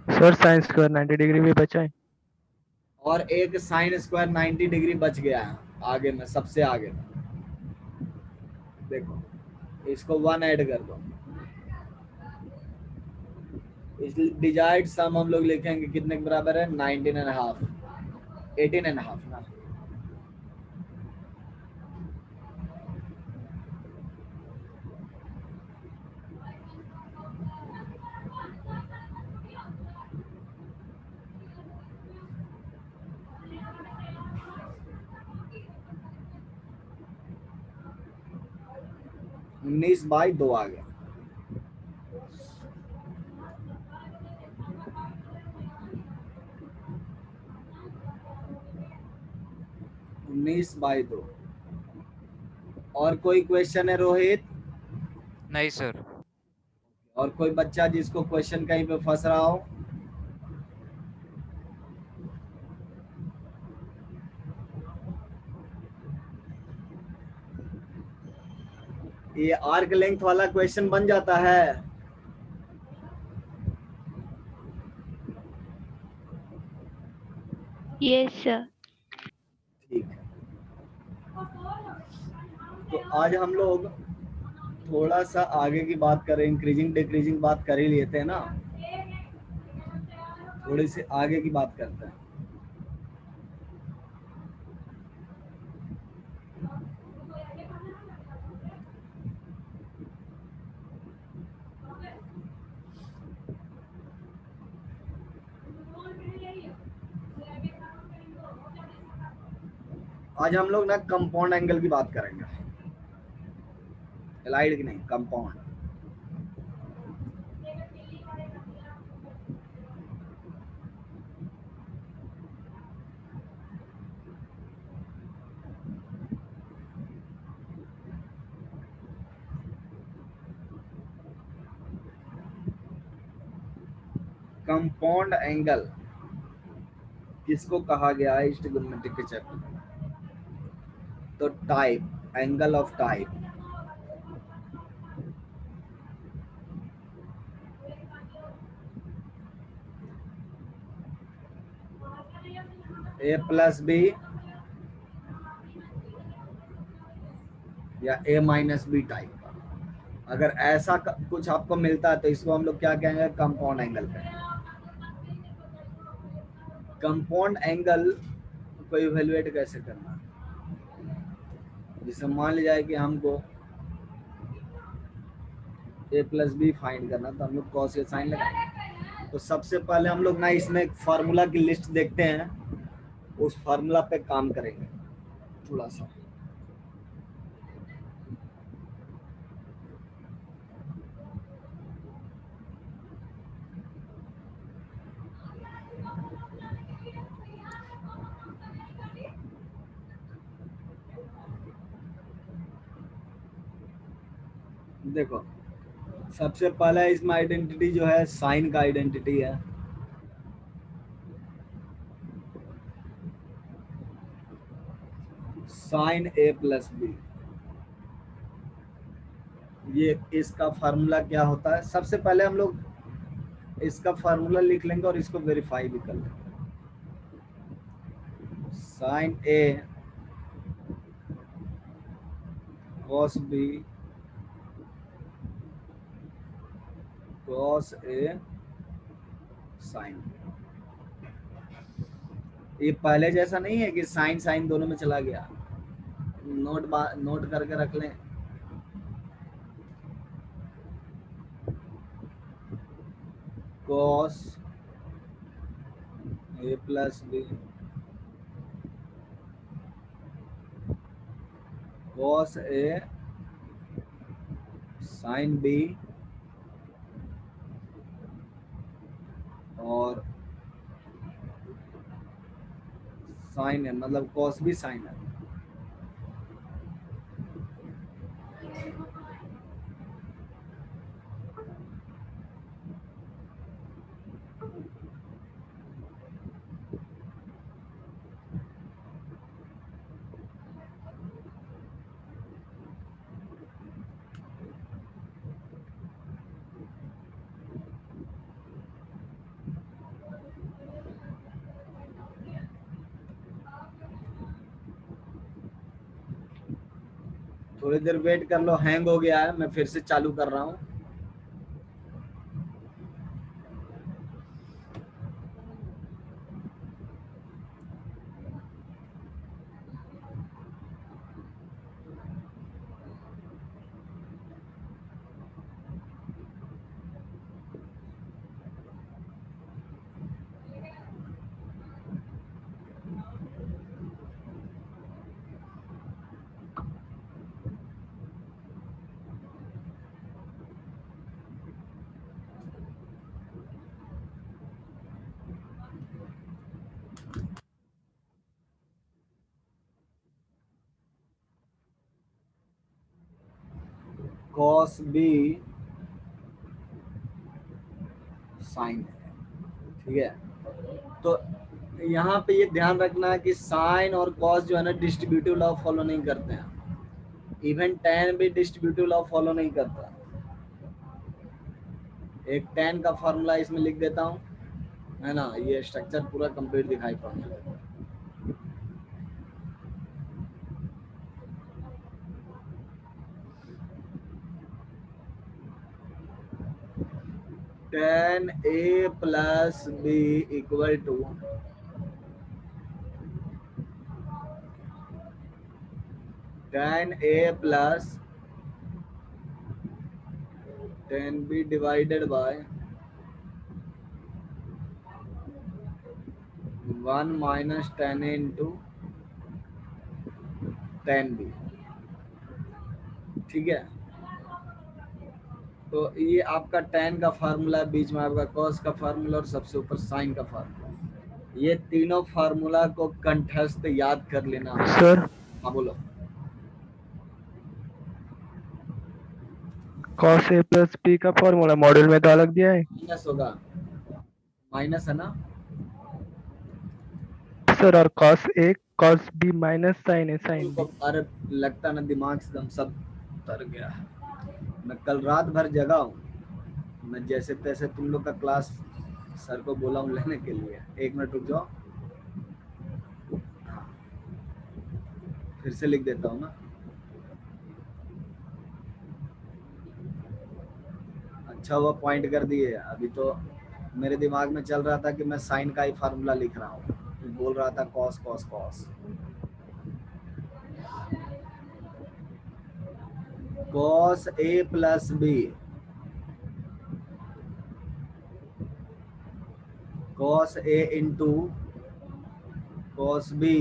सर साइन स्क्वायर 90 डिग्री भी बचा है। और एक साइन स्क्वायर 90 डिग्री बच गया है आगे में, सबसे आगे में। देखो इसको 1 ऐड कर दो, इस डिजाइड सम हम लोग लिखेंगे कितने के बराबर है? 19.5, 18.5 ना। उन्नीस बाई 2 आ गया। उन्नीस बाई 2। और कोई क्वेश्चन है रोहित? नहीं सर। और कोई बच्चा जिसको क्वेश्चन कहीं पे फंस रहा हो? ये आर्क लेंथ वाला क्वेश्चन बन जाता है। Yes sir. ठीक है, तो आज हम लोग थोड़ा सा आगे की बात करें, इंक्रीजिंग डिक्रीजिंग बात कर ही लेते हैं ना, थोड़ी सी आगे की बात करते हैं। आज हम लोग ना कंपाउंड एंगल की बात करेंगे, एलाइड की नहीं, कंपाउंड। कंपाउंड एंगल किसको कहा गया है इस ट्रिग्नोमेट्री के चैप्टर में? तो type, angle of type. A plus B या ए माइनस बी टाइप का अगर ऐसा कुछ आपको मिलता है तो इसको हम लोग क्या कहेंगे? कंपाउंड एंगल कहेंगे। कंपाउंड एंगल को इवेलुएट कैसे करना है? जैसे मान लिया जाए कि हमको ए प्लस बी फाइंड करना, तो हम लोग कॉस ए साइन लगाएंगे। तो सबसे पहले हम लोग ना इसमें एक फार्मूला की लिस्ट देखते हैं, उस फार्मूला पे काम करेंगे थोड़ा सा। देखो सबसे पहला इसमें आइडेंटिटी जो है साइन का आइडेंटिटी है। साइन ए प्लस बी, ये इसका फार्मूला क्या होता है? सबसे पहले हम लोग इसका फार्मूला लिख लेंगे और इसको वेरीफाई भी कर लेंगे। Sign A cos B cos A sign. ये पहले जैसा नहीं है कि साइन साइन दोनों में चला गया। नोट करके रख लें। cos a plus b cos a sin b और sin है, मतलब cos b sin है। थोड़ी देर वेट कर लो, हैंग हो गया है, मैं फिर से चालू कर रहा हूँ। cos b sin है, ठीक है। तो यहाँ पे ये ध्यान रखना है कि साइन और कॉस जो है ना डिस्ट्रीब्यूटिव लॉ फॉलो नहीं करते हैं। इवन tan भी डिस्ट्रीब्यूटिव लॉ फॉलो नहीं करता। एक tan का फॉर्मूला इसमें लिख देता हूँ, है ना, ये स्ट्रक्चर पूरा कंप्लीट दिखाई पड़ने लगा। tan a plus b equal to tan a plus tan b divided by 1 minus tan a into tan b, ठीक है। तो ये आपका tan का फार्मूला, बीच में आपका cos का फार्मूला और सबसे ऊपर sin का फार्मूला। ये तीनों फार्मूला को कंठस्थ याद कर लेना। सर हाँ बोलो। cos a plus b का फॉर्मूला मॉड्यूल में तो अलग दिया है माइनस होगा, माइनस है ना सर, और cos a cos b minus sin a sin b। अरे लगता ना दिमाग एकदम सब तर गया है। मैं कल रात भर जगा हूँ, मैं जैसे तैसे तुम लोग का क्लास सर को बोला हूँ लेने के लिए। एक मिनट रुक जाओ, फिर से लिख देता हूँ ना। अच्छा हुआ पॉइंट कर दिए। अभी तो मेरे दिमाग में चल रहा था कि मैं साइन का ही फार्मूला लिख रहा हूँ, बोल रहा था cos cos cos. cos a plus b cos a into cos b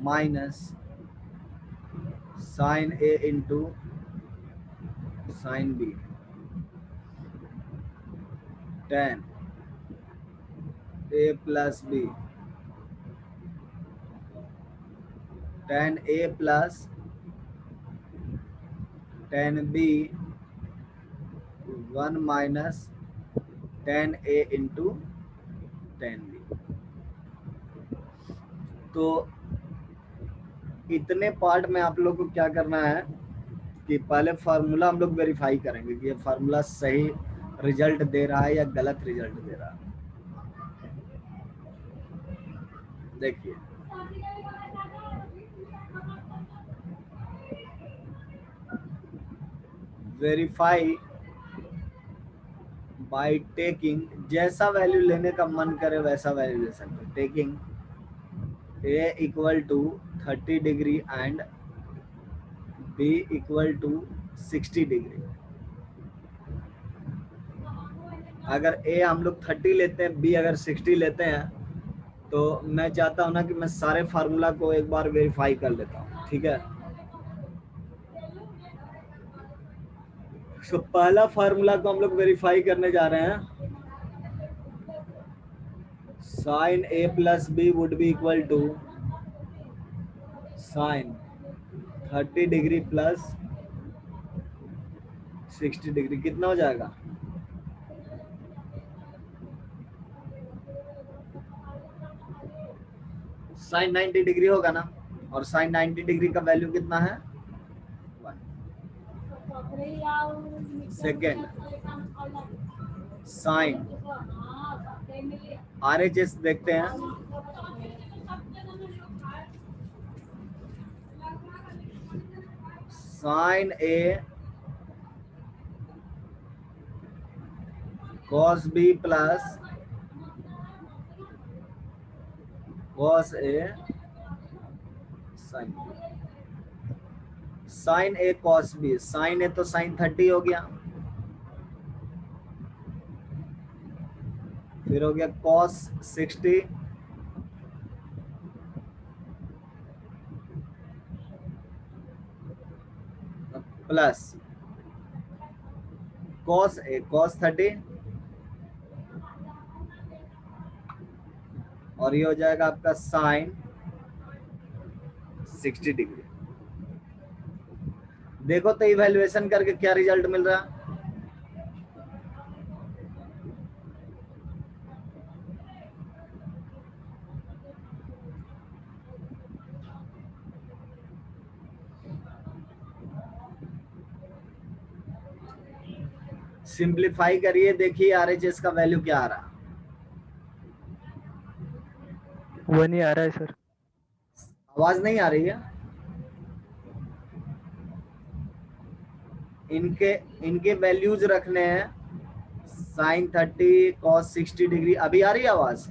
minus sin a into sin b tan a plus b tan a plus tan b 1 minus tan a into tan b। तो इतने part में आप लोग को क्या करना है कि पहले फार्मूला हम लोग वेरीफाई करेंगे कि ये फार्मूला सही रिजल्ट दे रहा है या गलत रिजल्ट दे रहा है। देखिए वेरीफाई बाय टेकिंग, जैसा वैल्यू लेने का मन करे वैसा वैल्यू ले सकते हो। Taking a equal to 30 degree and b equal to 60 degree. अगर ए हम लोग 30 लेते हैं, बी अगर 60 लेते हैं, तो मैं चाहता हूं ना कि मैं सारे फार्मूला को एक बार वेरीफाई कर लेता हूं, ठीक है। तो पहला फार्मूला को हम लोग वेरीफाई करने जा रहे हैं। Sine A plus B would be equal to sine 30 degree plus 60 degree. कितना हो जाएगा? साइन 90 डिग्री होगा ना, और साइन 90 डिग्री का वैल्यू कितना है? 1। सेकेंड, साइन RHS देखते हैं। Sine A cos B plus cos A sin sine A cos B। Sine A तो साइन 30 हो गया, फिर हो गया cos 60 plus cos A cos 30, और ये हो जाएगा आपका साइन 60 डिग्री। देखो तो इवैल्यूएशन करके क्या रिजल्ट मिल रहा है। सिंप्लीफाई करिए, देखिए RHS का वैल्यू क्या आ रहा। 1 ही आ रहा है सर। आवाज नहीं आ रही है? इनके वैल्यूज रखने हैं। Sine 30 cos 60 degree. अभी आ रही है आवाज?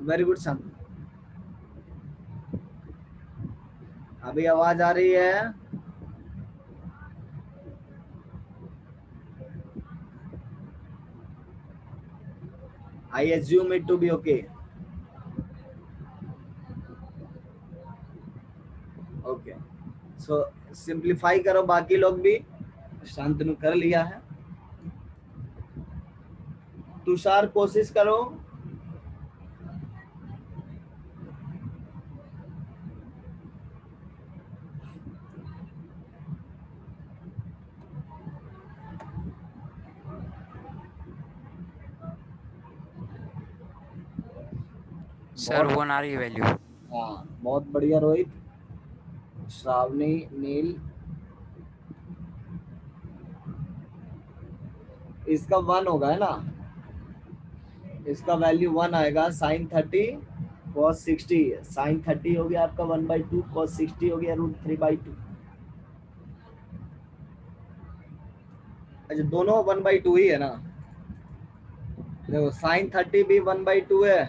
वेरी गुड सन, अभी आवाज आ रही है। I assume it to be okay. Okay. So simplify करो, बाकी लोग भी। शांतनु कर लिया है। तुषार कोशिश करो। सर 1 आ रही है वैल्यू। हाँ, बहुत बढ़िया रोहित। श्रावणी, नील, इसका 1 होगा, है ना? इसका वैल्यू 1 आएगा। साइन 30 cos 60, साइन 30 हो गया आपका 1/2, cos 60 हो गया √3/2। अच्छा, दोनों 1/2 ही है ना? देखो साइन 30 भी 1/2 है,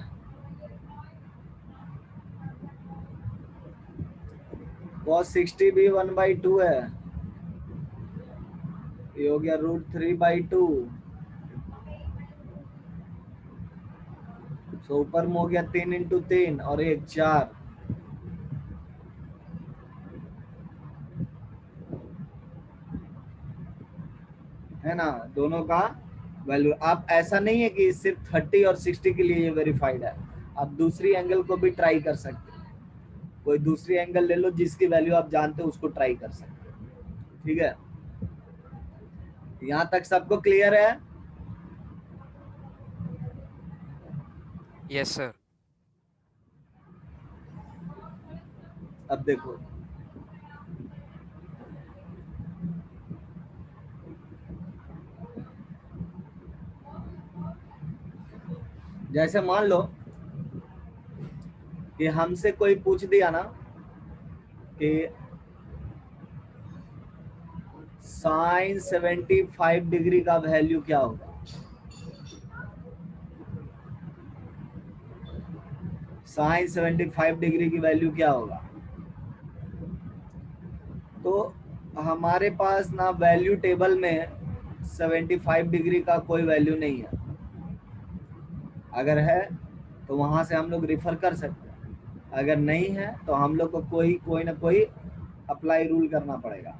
cos 60 भी 1/2 है, ये हो गया √3/2। तो ऊपर में हो गया 3 × 3 और 1 4। है ना? दोनों का वैल्यू। आप ऐसा नहीं है कि सिर्फ 30 और 60 के लिए ये वेरीफाइड है, आप दूसरी एंगल को भी ट्राई कर सकते हैं। कोई दूसरी एंगल ले लो जिसकी वैल्यू आप जानते हो, उसको ट्राई कर सकते हो। ठीक है, यहाँ तक सबको क्लियर है? Yes sir. अब देखो, जैसे मान लो कि हमसे कोई पूछ दिया ना कि साइन 75 डिग्री का वैल्यू क्या होगा। साइन 75 डिग्री की वैल्यू क्या होगा? तो हमारे पास ना वैल्यू टेबल में 75 डिग्री का कोई वैल्यू नहीं है। अगर है तो वहां से हम लोग रिफर कर सकते हैं, अगर नहीं है तो हम लोग को कोई ना कोई अप्लाई रूल करना पड़ेगा,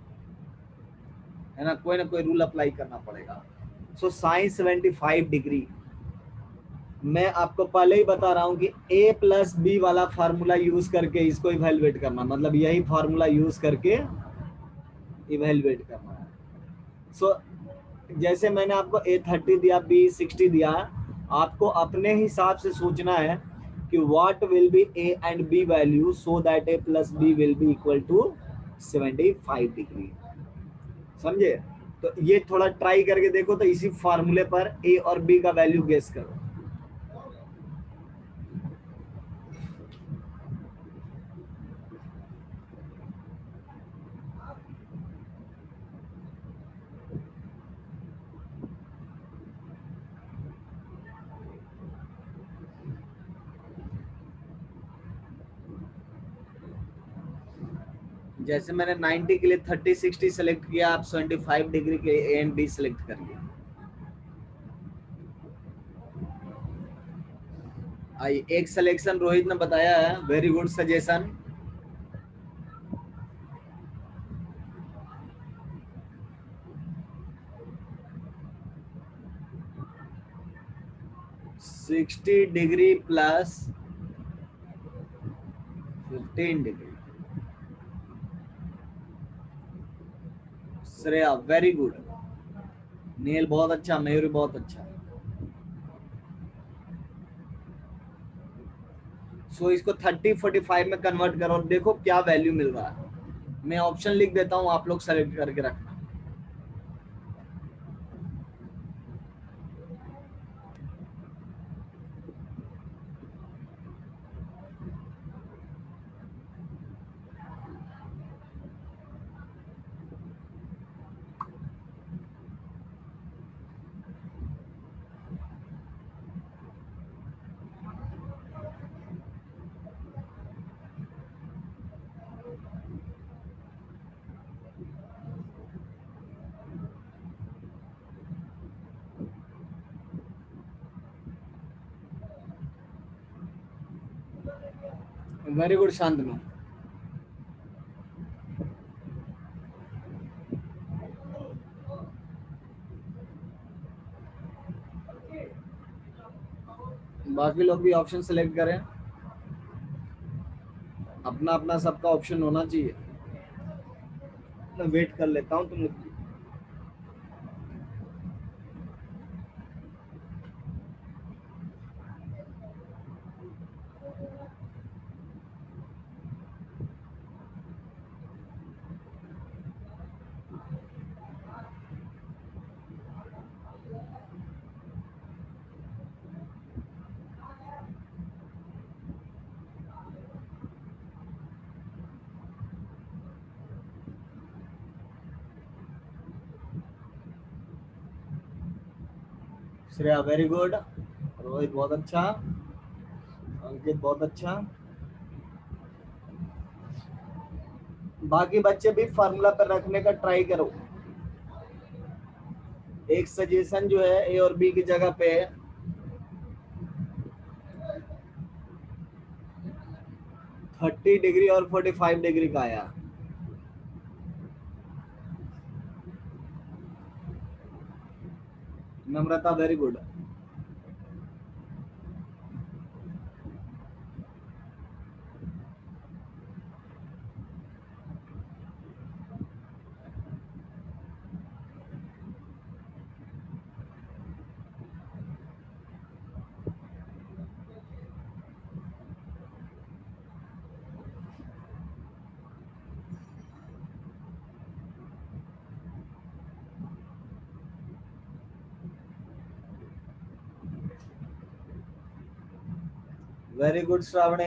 है ना, कोई ना कोई रूल अप्लाई करना पड़ेगा। सो साइन 75 डिग्री, मैं आपको पहले ही बता रहा हूं कि a प्लस बी वाला फार्मूला यूज करके इसको इवेलुएट करना, मतलब यही फार्मूला यूज करके इवेलुएट करना है। सो जैसे मैंने आपको a30 दिया, b60 दिया, आपको अपने हिसाब से सोचना है कि what will be a and b value so that a plus b will be equal to 75 degree. समझे? तो ये थोड़ा ट्राई करके देखो, तो इसी फार्मूले पर a और b का वैल्यू गेस करो। जैसे मैंने 90 के लिए 30 60 सेलेक्ट किया, आप 75 डिग्री के ए एंड बी सेलेक्ट करिए। एक सिलेक्शन रोहित ने बताया है, very good suggestion. Sixty degree plus 15 degree. Shreya very good, Neel बहुत अच्छा, मयूरी बहुत अच्छा। सो इसको 30 45 में कन्वर्ट करो, देखो क्या वैल्यू मिल रहा है। मैं ऑप्शन लिख देता हूं, आप लोग सेलेक्ट करके रखना। Very good Shantanu. बाकी लोग भी ऑप्शन सेलेक्ट करें, अपना अपना सबका ऑप्शन होना चाहिए। मैं वेट कर लेता हूं तुम लोग की। श्रेया वेरी गुड, रोहित बहुत अच्छा, अंकित बहुत अच्छा। बाकी बच्चे भी फार्मूला पर रखने का ट्राई करो। एक सजेशन जो है ए और बी की जगह पे 30 डिग्री और 45 डिग्री का आया। Namrata very good. Very good Shravani.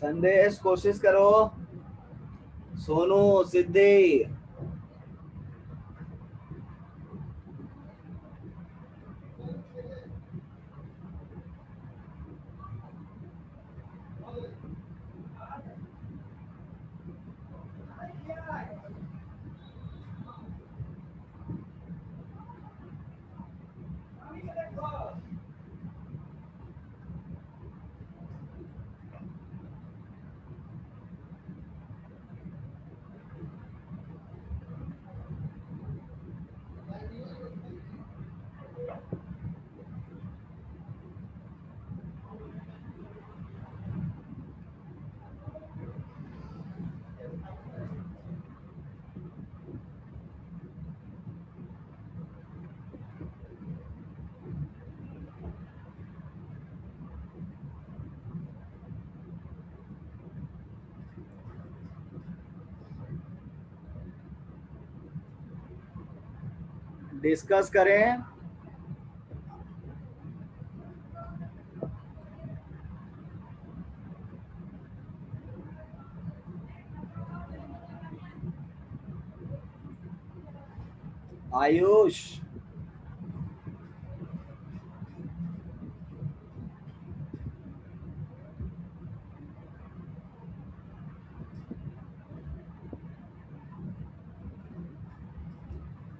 Sandesh कोशिश करो। सोनू, सिद्धि, डिस्कस करें। आयुष,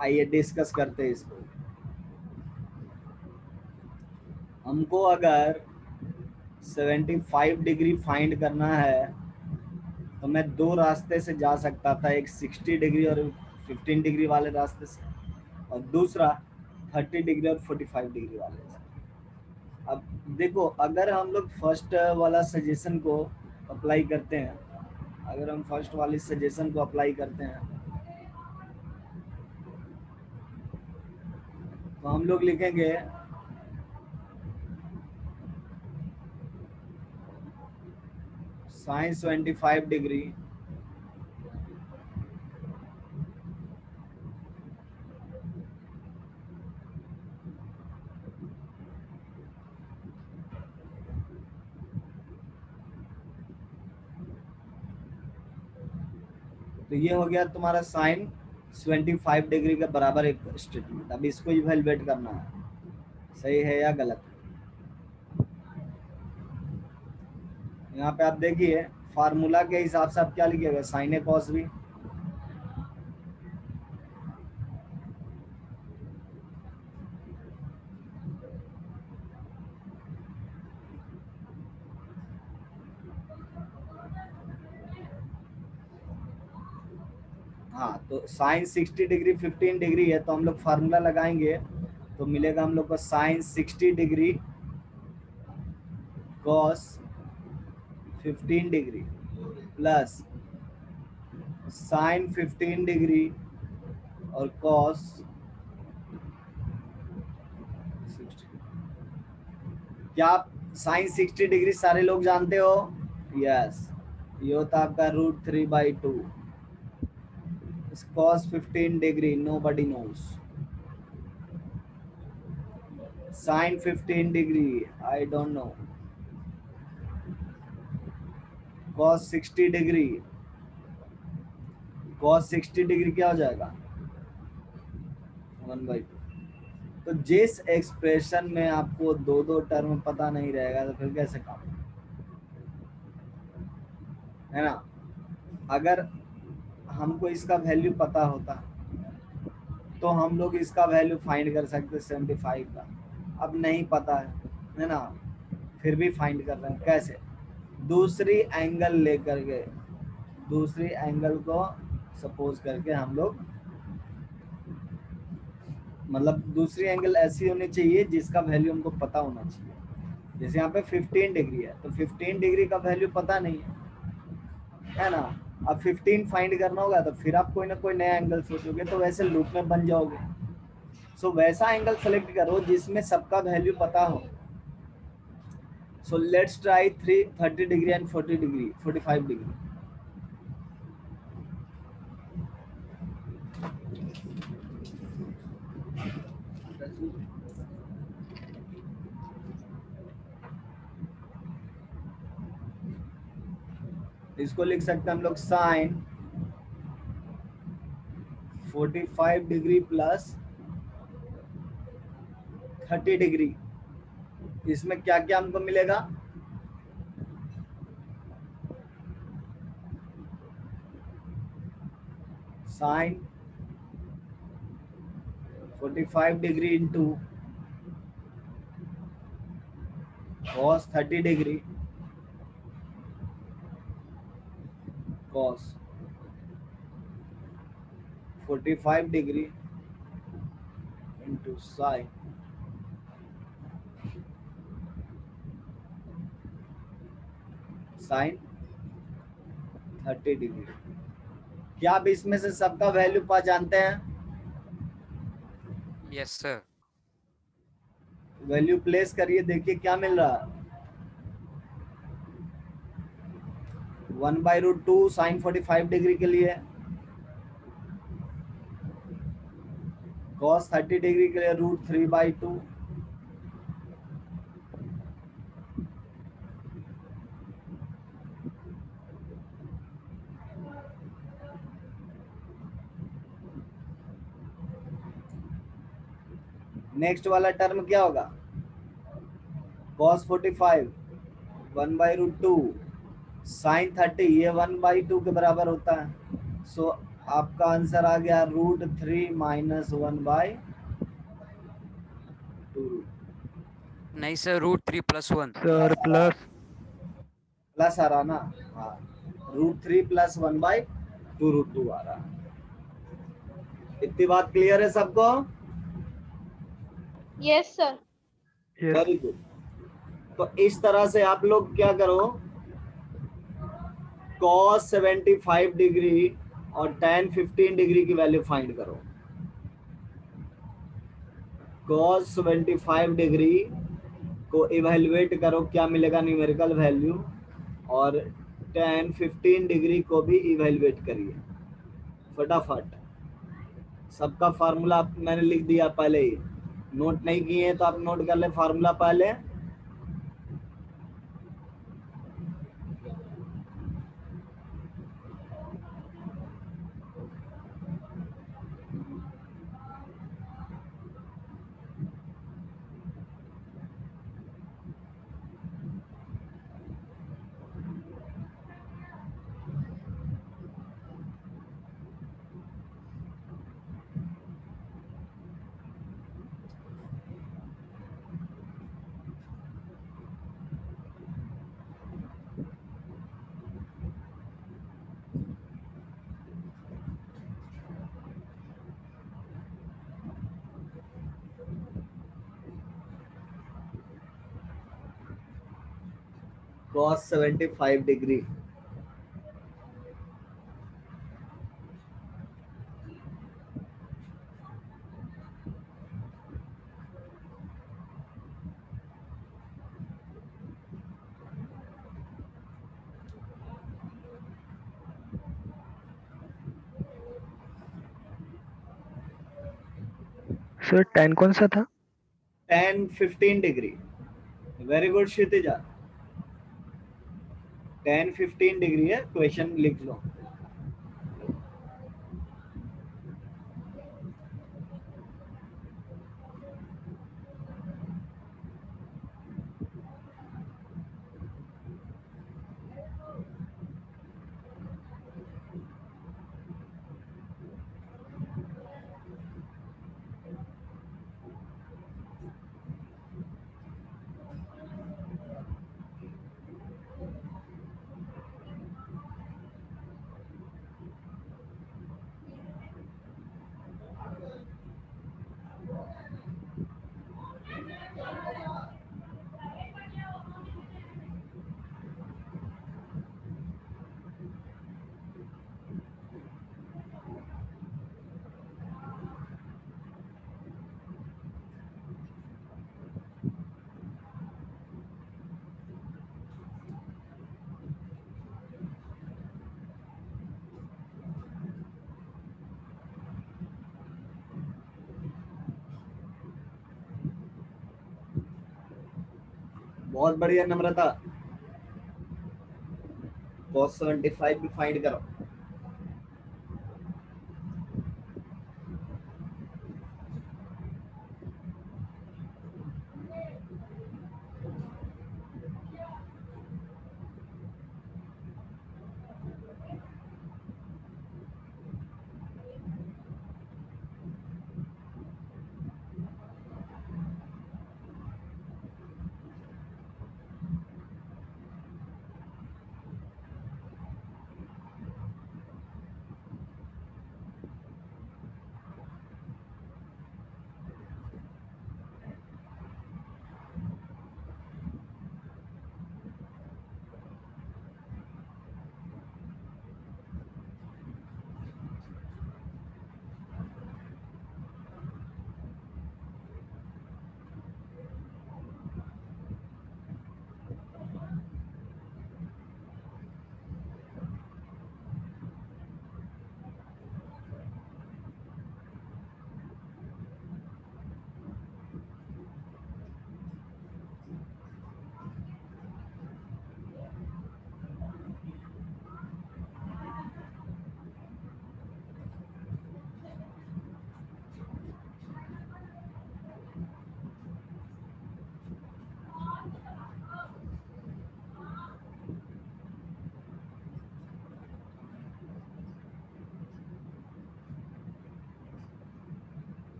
आइए डिस्कस करते हैं इसको। हमको अगर 75 डिग्री फाइंड करना है तो मैं दो रास्ते से जा सकता था, एक 60 डिग्री और 15 डिग्री वाले रास्ते से, और दूसरा 30 डिग्री और 45 डिग्री वाले से। अब देखो, अगर हम लोग फर्स्ट वाला सजेशन को अप्लाई करते हैं, अगर हम फर्स्ट वाली सजेशन को अप्लाई करते हैं तो हम लोग लिखेंगे sin 25 डिग्री तो ये हो गया तुम्हारा sin 25 डिग्री के बराबर एक स्टेटमेंट। अब इसको इवैल्यूएट करना है, सही है या गलत। यहाँ पे आप देखिए फार्मूला के हिसाब से आप क्या लिखिएगा, sin a cos b। हाँ, तो sin 60 डिग्री 15 डिग्री है तो हम लोग फार्मूला लगाएंगे तो मिलेगा हम लोग को sin 60 degree cos 15 degree plus sin 15 degree और cos 60। क्या आप sin 60 डिग्री सारे लोग जानते हो? यस, ये होता है आपका √3/2। cos 15 degree nobody knows। sin 15 degree I don't know। cos 60 degree, cos 60 degree क्या हो जाएगा 1/2। तो जिस एक्सप्रेशन में आपको दो दो टर्म पता नहीं रहेगा तो फिर कैसे काम है ना। अगर हमको इसका वैल्यू पता होता तो हम लोग इसका वैल्यू फाइंड कर सकते 75 का। अब नहीं पता है ना, फिर भी फाइंड कर रहे हैं। कैसे? दूसरी एंगल लेकर के, दूसरी एंगल को सपोज करके हम लोग, मतलब दूसरी एंगल ऐसी होनी चाहिए जिसका वैल्यू हमको पता होना चाहिए। जैसे यहाँ पे 15 डिग्री है तो 15 डिग्री का वैल्यू पता नहीं है ना। अब 15 फाइंड करना होगा तो फिर आप कोई ना कोई नया एंगल सोचोगे, तो वैसे लूप में बन जाओगे। सो वैसा एंगल सेलेक्ट करो जिसमें सबका वैल्यू पता हो। So let's try 30 degree and 40 degree 45 degree. इसको लिख सकते हैं हम लोग साइन 45 डिग्री प्लस 30 डिग्री। इसमें क्या क्या हमको मिलेगा? Sine 45 degree into cos 30 degree cos 45 degree into sine sine 30 degree. क्या आप इसमें से सबका वैल्यू पहचानते हैं? Yes sir. वैल्यू प्लेस करिए, देखिए क्या मिल रहा है। 1/√2 साइन 45 डिग्री के लिए, cos 30 डिग्री के लिए √3/2, नेक्स्ट वाला टर्म क्या होगा? cos 45 1/√2 साइन 30, ये 1/2 के बराबर होता है। सो आपका आंसर आ गया √3 - 1/2। नहीं सर, √3 + 1। सर प्लस प्लस आ रहा ना? हाँ, √3 + 1/2√2 आ रहा। इतनी बात क्लियर है सबको? Yes sir. Yes very good. तो इस तरह से आप लोग क्या करो, cos 75 डिग्री और tan 15 डिग्री की वैल्यू फाइंड करो। cos 75 डिग्री को इवेल्युएट करो, क्या मिलेगा न्यूमेरिकल वैल्यू, और tan 15 डिग्री को भी इवेल्युएट करिए फटाफट। सबका फार्मूला मैंने लिख दिया पहले ही, नोट नहीं किए हैं तो आप नोट कर ले फार्मूला पहले। cos 75 डिग्री सर tan कौन सा था? tan 15 degree. Very good Kshitija, tan 15 degree है, क्वेश्चन लिख लो। बहुत बढ़िया नम्रता। cos 75 भी फाइंड करो।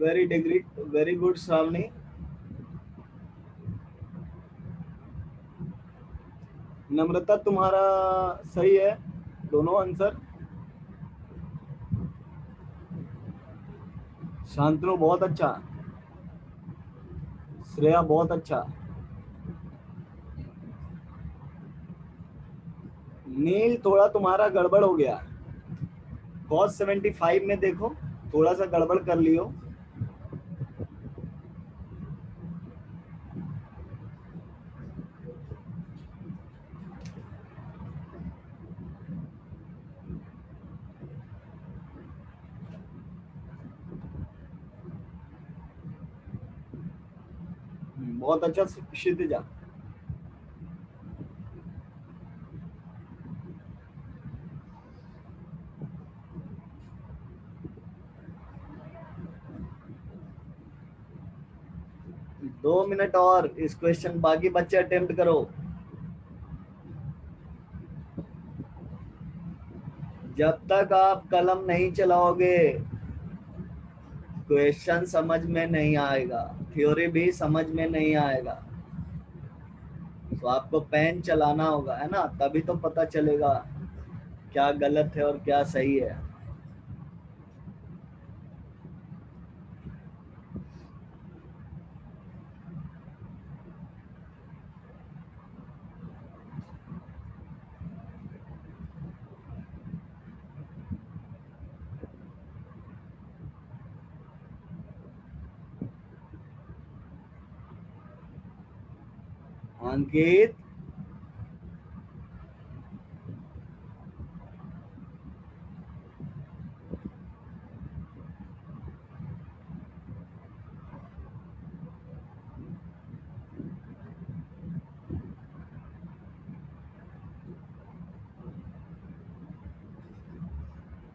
Very good Shravani. नम्रता तुम्हारा सही है दोनों आंसर। शांतनु बहुत अच्छा, श्रेया बहुत अच्छा, नील थोड़ा तुम्हारा गड़बड़ हो गया। cos 75 में देखो थोड़ा सा गड़बड़ कर लियो। बहुत अच्छा क्षितिजा। दो मिनट और इस क्वेश्चन, बाकी बच्चे अटेम्प्ट करो। जब तक आप कलम नहीं चलाओगे क्वेश्चन समझ में नहीं आएगा, थ्योरी भी समझ में नहीं आएगा। तो आपको पेन चलाना होगा, है ना, तभी तो पता चलेगा क्या गलत है और क्या सही है। अंकित,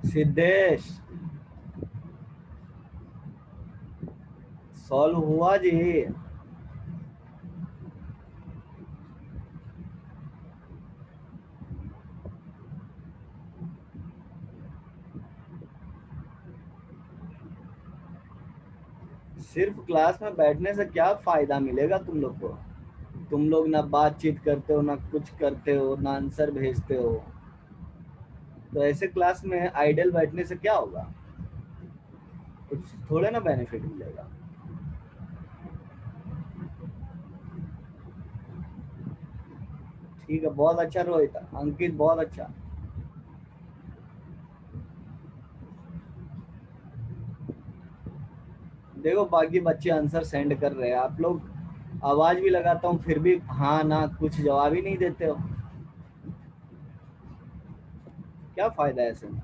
सिद्धेश, सॉल्व हुआ जी। सिर्फ क्लास में बैठने से क्या फायदा मिलेगा तुम लोग को? तुम लोग ना बातचीत करते हो, ना कुछ करते हो, ना आंसर भेजते हो। तो ऐसे क्लास में आइडल बैठने से क्या होगा? कुछ थोड़े ना बेनिफिट मिलेगा। ठीक है, बहुत अच्छा रोहित, अंकित बहुत अच्छा। देखो बाकी बच्चे आंसर सेंड कर रहे हैं, आप लोग आवाज भी लगाता हूँ फिर भी हाँ ना कुछ जवाब ही नहीं देते हो, क्या फायदा है ऐसे में?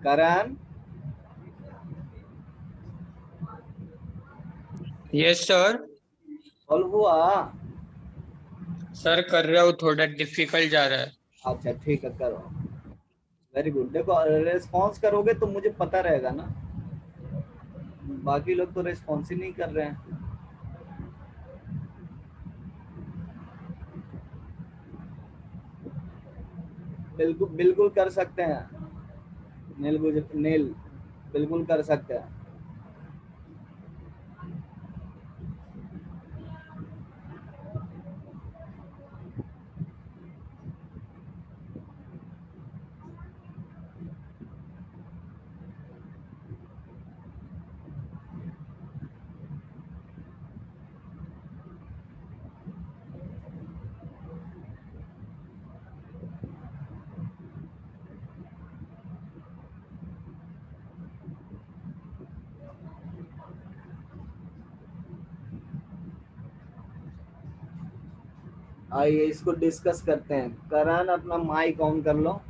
करण, यस सर। सॉल्व हुआ? सर कर रहा हूँ, थोड़ा डिफिकल्ट जा रहा है। अच्छा ठीक है, करो। Very good. देखो रेस्पॉन्स करोगे तो मुझे पता रहेगा ना, बाकी लोग तो रेस्पॉन्स ही नहीं कर रहे हैं। बिल्कुल बिल्कुल कर सकते हैं नील, बिल्कुल कर सकते हैं। आइए इसको डिस्कस करते हैं। करण अपना माइक ऑन कर लो।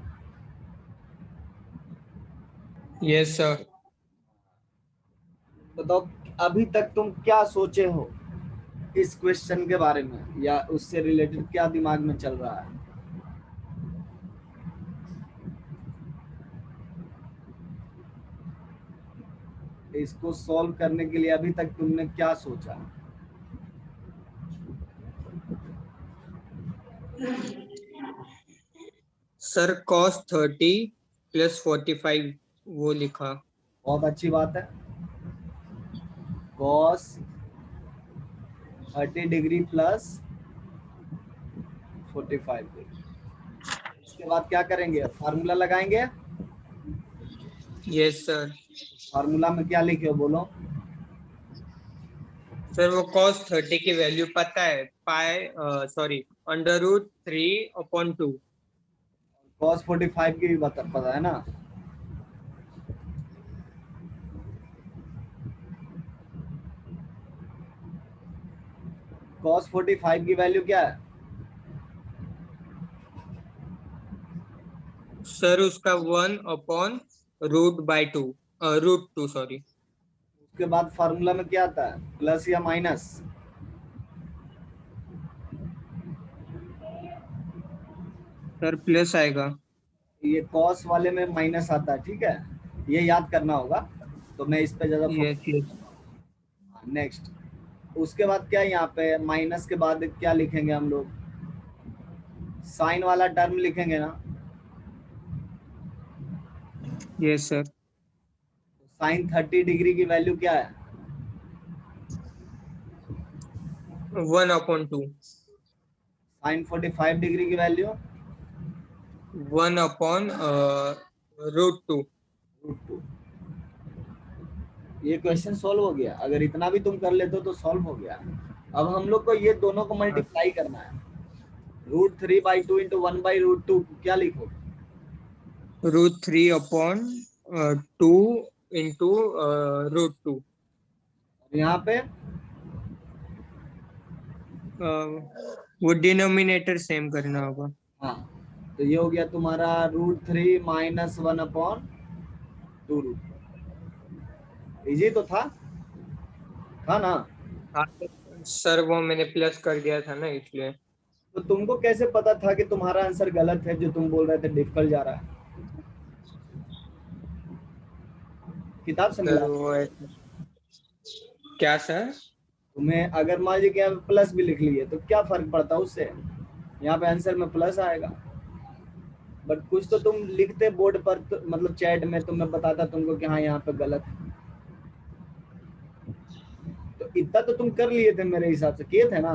Yes sir. बताओ अभी तक तुम क्या सोचे हो इस क्वेश्चन के बारे में, या उससे रिलेटेड क्या दिमाग में चल रहा है? इसको सॉल्व करने के लिए अभी तक तुमने क्या सोचा? सर cos 30 प्लस 45 वो लिखा। बहुत अच्छी बात है। cos 30 degree plus 45 degree. इसके बाद क्या करेंगे? फार्मूला लगाएंगे। Yes sir. फार्मूला में क्या लिखे हो बोलो? सर वो cos 30 की वैल्यू पता है, √3/2। cos 45 की भी पता है ना? cos 45 की वैल्यू क्या है? सर उसका 1/√2, √2 सॉरी। उसके बाद फार्मूला में क्या आता है, प्लस या माइनस? सर प्लस आएगा। ये cos वाले में माइनस आता है, ठीक है, ये याद करना होगा, तो मैं इस पे ज्यादा यस यस। नेक्स्ट। उसके बाद क्या, यहाँ पे माइनस के बाद क्या लिखेंगे हम लोग? साइन वाला टर्म लिखेंगे ना? Yes sir. साइन 30 डिग्री की वैल्यू क्या है? 1/2। साइन 45 डिग्री की वैल्यू 1/√2। √2। ये क्वेश्चन सॉल्व हो गया, अगर इतना भी तुम कर लेते हो तो सॉल्व हो गया। अब हम लोग को ये दोनों को मल्टीप्लाई करना है। √3/2 इंटू 1/√2 क्या लिखोगे? √3/2 इंटू √2। यहाँ पे वो डिनोमिनेटर सेम करना होगा। हाँ, तो ये हो गया तुम्हारा √3 माइनस 1/2। इजी तो था ना? हाँ सर, वो मैंने प्लस कर दिया था ना इसलिए। तो तुमको कैसे पता था कि तुम्हारा आंसर गलत है, जो तुम बोल रहे थे डिफिकल्ट जा रहा है? किताब से मिला? सर वो क्या सर? तुम्हें अगर मान लीजिए कि यहाँ पे प्लस भी लिख लिए तो क्या फर्क पड़ता है उससे? यहाँ पे आंसर में प्लस आएगा, बट कुछ तो तुम लिखते बोर्ड पर तो, मतलब चैट में, तो मैं बताता तुमको कि हाँ यहाँ पे गलत है। तो इतना तो तुम कर लिए थे, मेरे हिसाब से किए थे ना?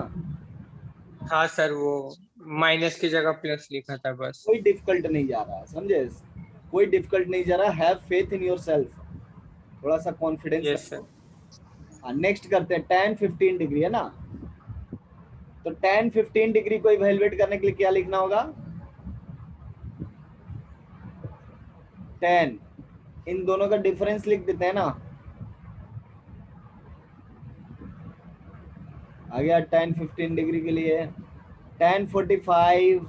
हाँ सर, वो माइनस की जगह प्लस लिखा था बस। कोई डिफिकल्ट नहीं जा रहा, समझे? कोई डिफिकल्ट नहीं जा रहा। हैव फेथ इन योरसेल्फ, थोड़ा सा कॉन्फिडेंस यस रखो। सर। नेक्स्ट करते हैं, tan 15 डिग्री है ना, तो tan 15 डिग्री को इवैल्यूएट करने के लिए क्या लिखना होगा? tan, इन दोनों का डिफरेंस लिख देते हैं ना, आ गया tan 15 डिग्री के लिए tan 45।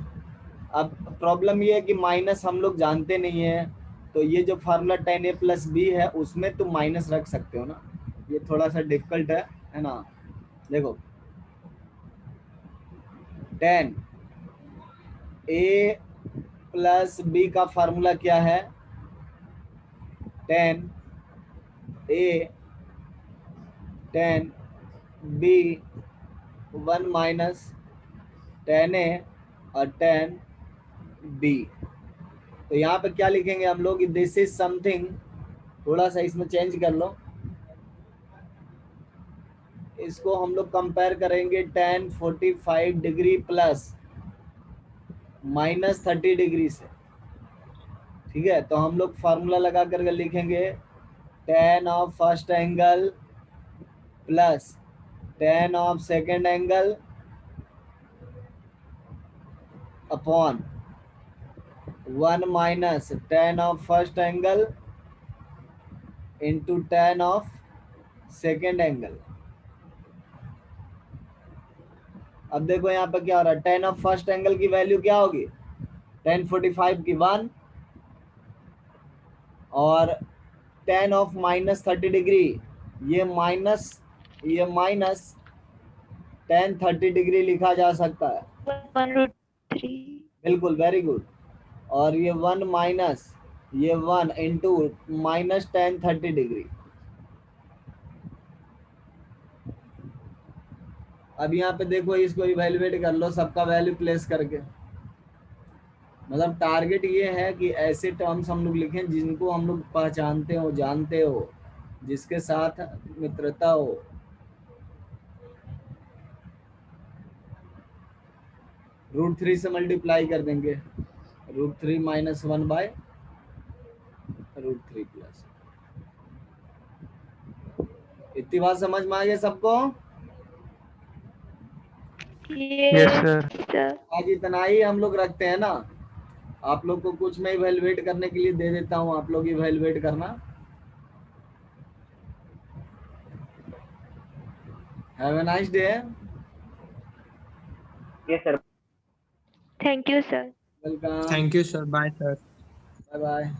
अब प्रॉब्लम ये है कि माइनस हम लोग जानते नहीं है, तो ये जो formula tan a plus B है उसमें तुम माइनस रख सकते हो ना, ये थोड़ा सा डिफिकल्ट है ना। देखो tan a प्लस बी का फार्मूला क्या है? tan a tan b 1 minus tan a और tan b। तो यहाँ पे क्या लिखेंगे हम लोग? दिस इज समथिंग, थोड़ा सा इसमें चेंज कर लो, इसको हम लोग कंपेयर करेंगे tan 45 degree plus minus 30 degree से, ठीक है? तो हम लोग फार्मूला लगा करके लिखेंगे tan of first angle plus tan of second angle upon 1 minus tan of first angle into tan of second angle. अब देखो यहाँ पर क्या हो रहा है, tan ऑफ फर्स्ट एंगल की वैल्यू क्या होगी? tan 45 की 1, और tan ऑफ माइनस 30 डिग्री, ये माइनस tan 30 डिग्री लिखा जा सकता है, 1√3। बिल्कुल, वेरी गुड। और ये 1 माइनस ये 1 इंटू माइनस tan 30 डिग्री। अब यहाँ पे देखो, इसको इवैल्यूएट कर लो सबका वैल्यू प्लेस करके। मतलब टारगेट ये है कि ऐसे टर्म्स हम लोग लिखें जिनको हम लोग पहचानते हो, जानते हो, जिसके साथ मित्रता हो। √3 से मल्टीप्लाई कर देंगे, √3 माइनस 1 बाय √3 प्लस। इतनी बात समझ में आ गया सबको? Yes sir. सर। आज इतना ही हम लोग रखते हैं ना। आप लोग को कुछ मैं इवैल्यूएट करने के लिए दे देता हूँ, आप लोग इवैल्यूएट करना। Have a nice day. Yes sir. Thank you sir. Welcome. Thank you sir, bye sir. Bye bye.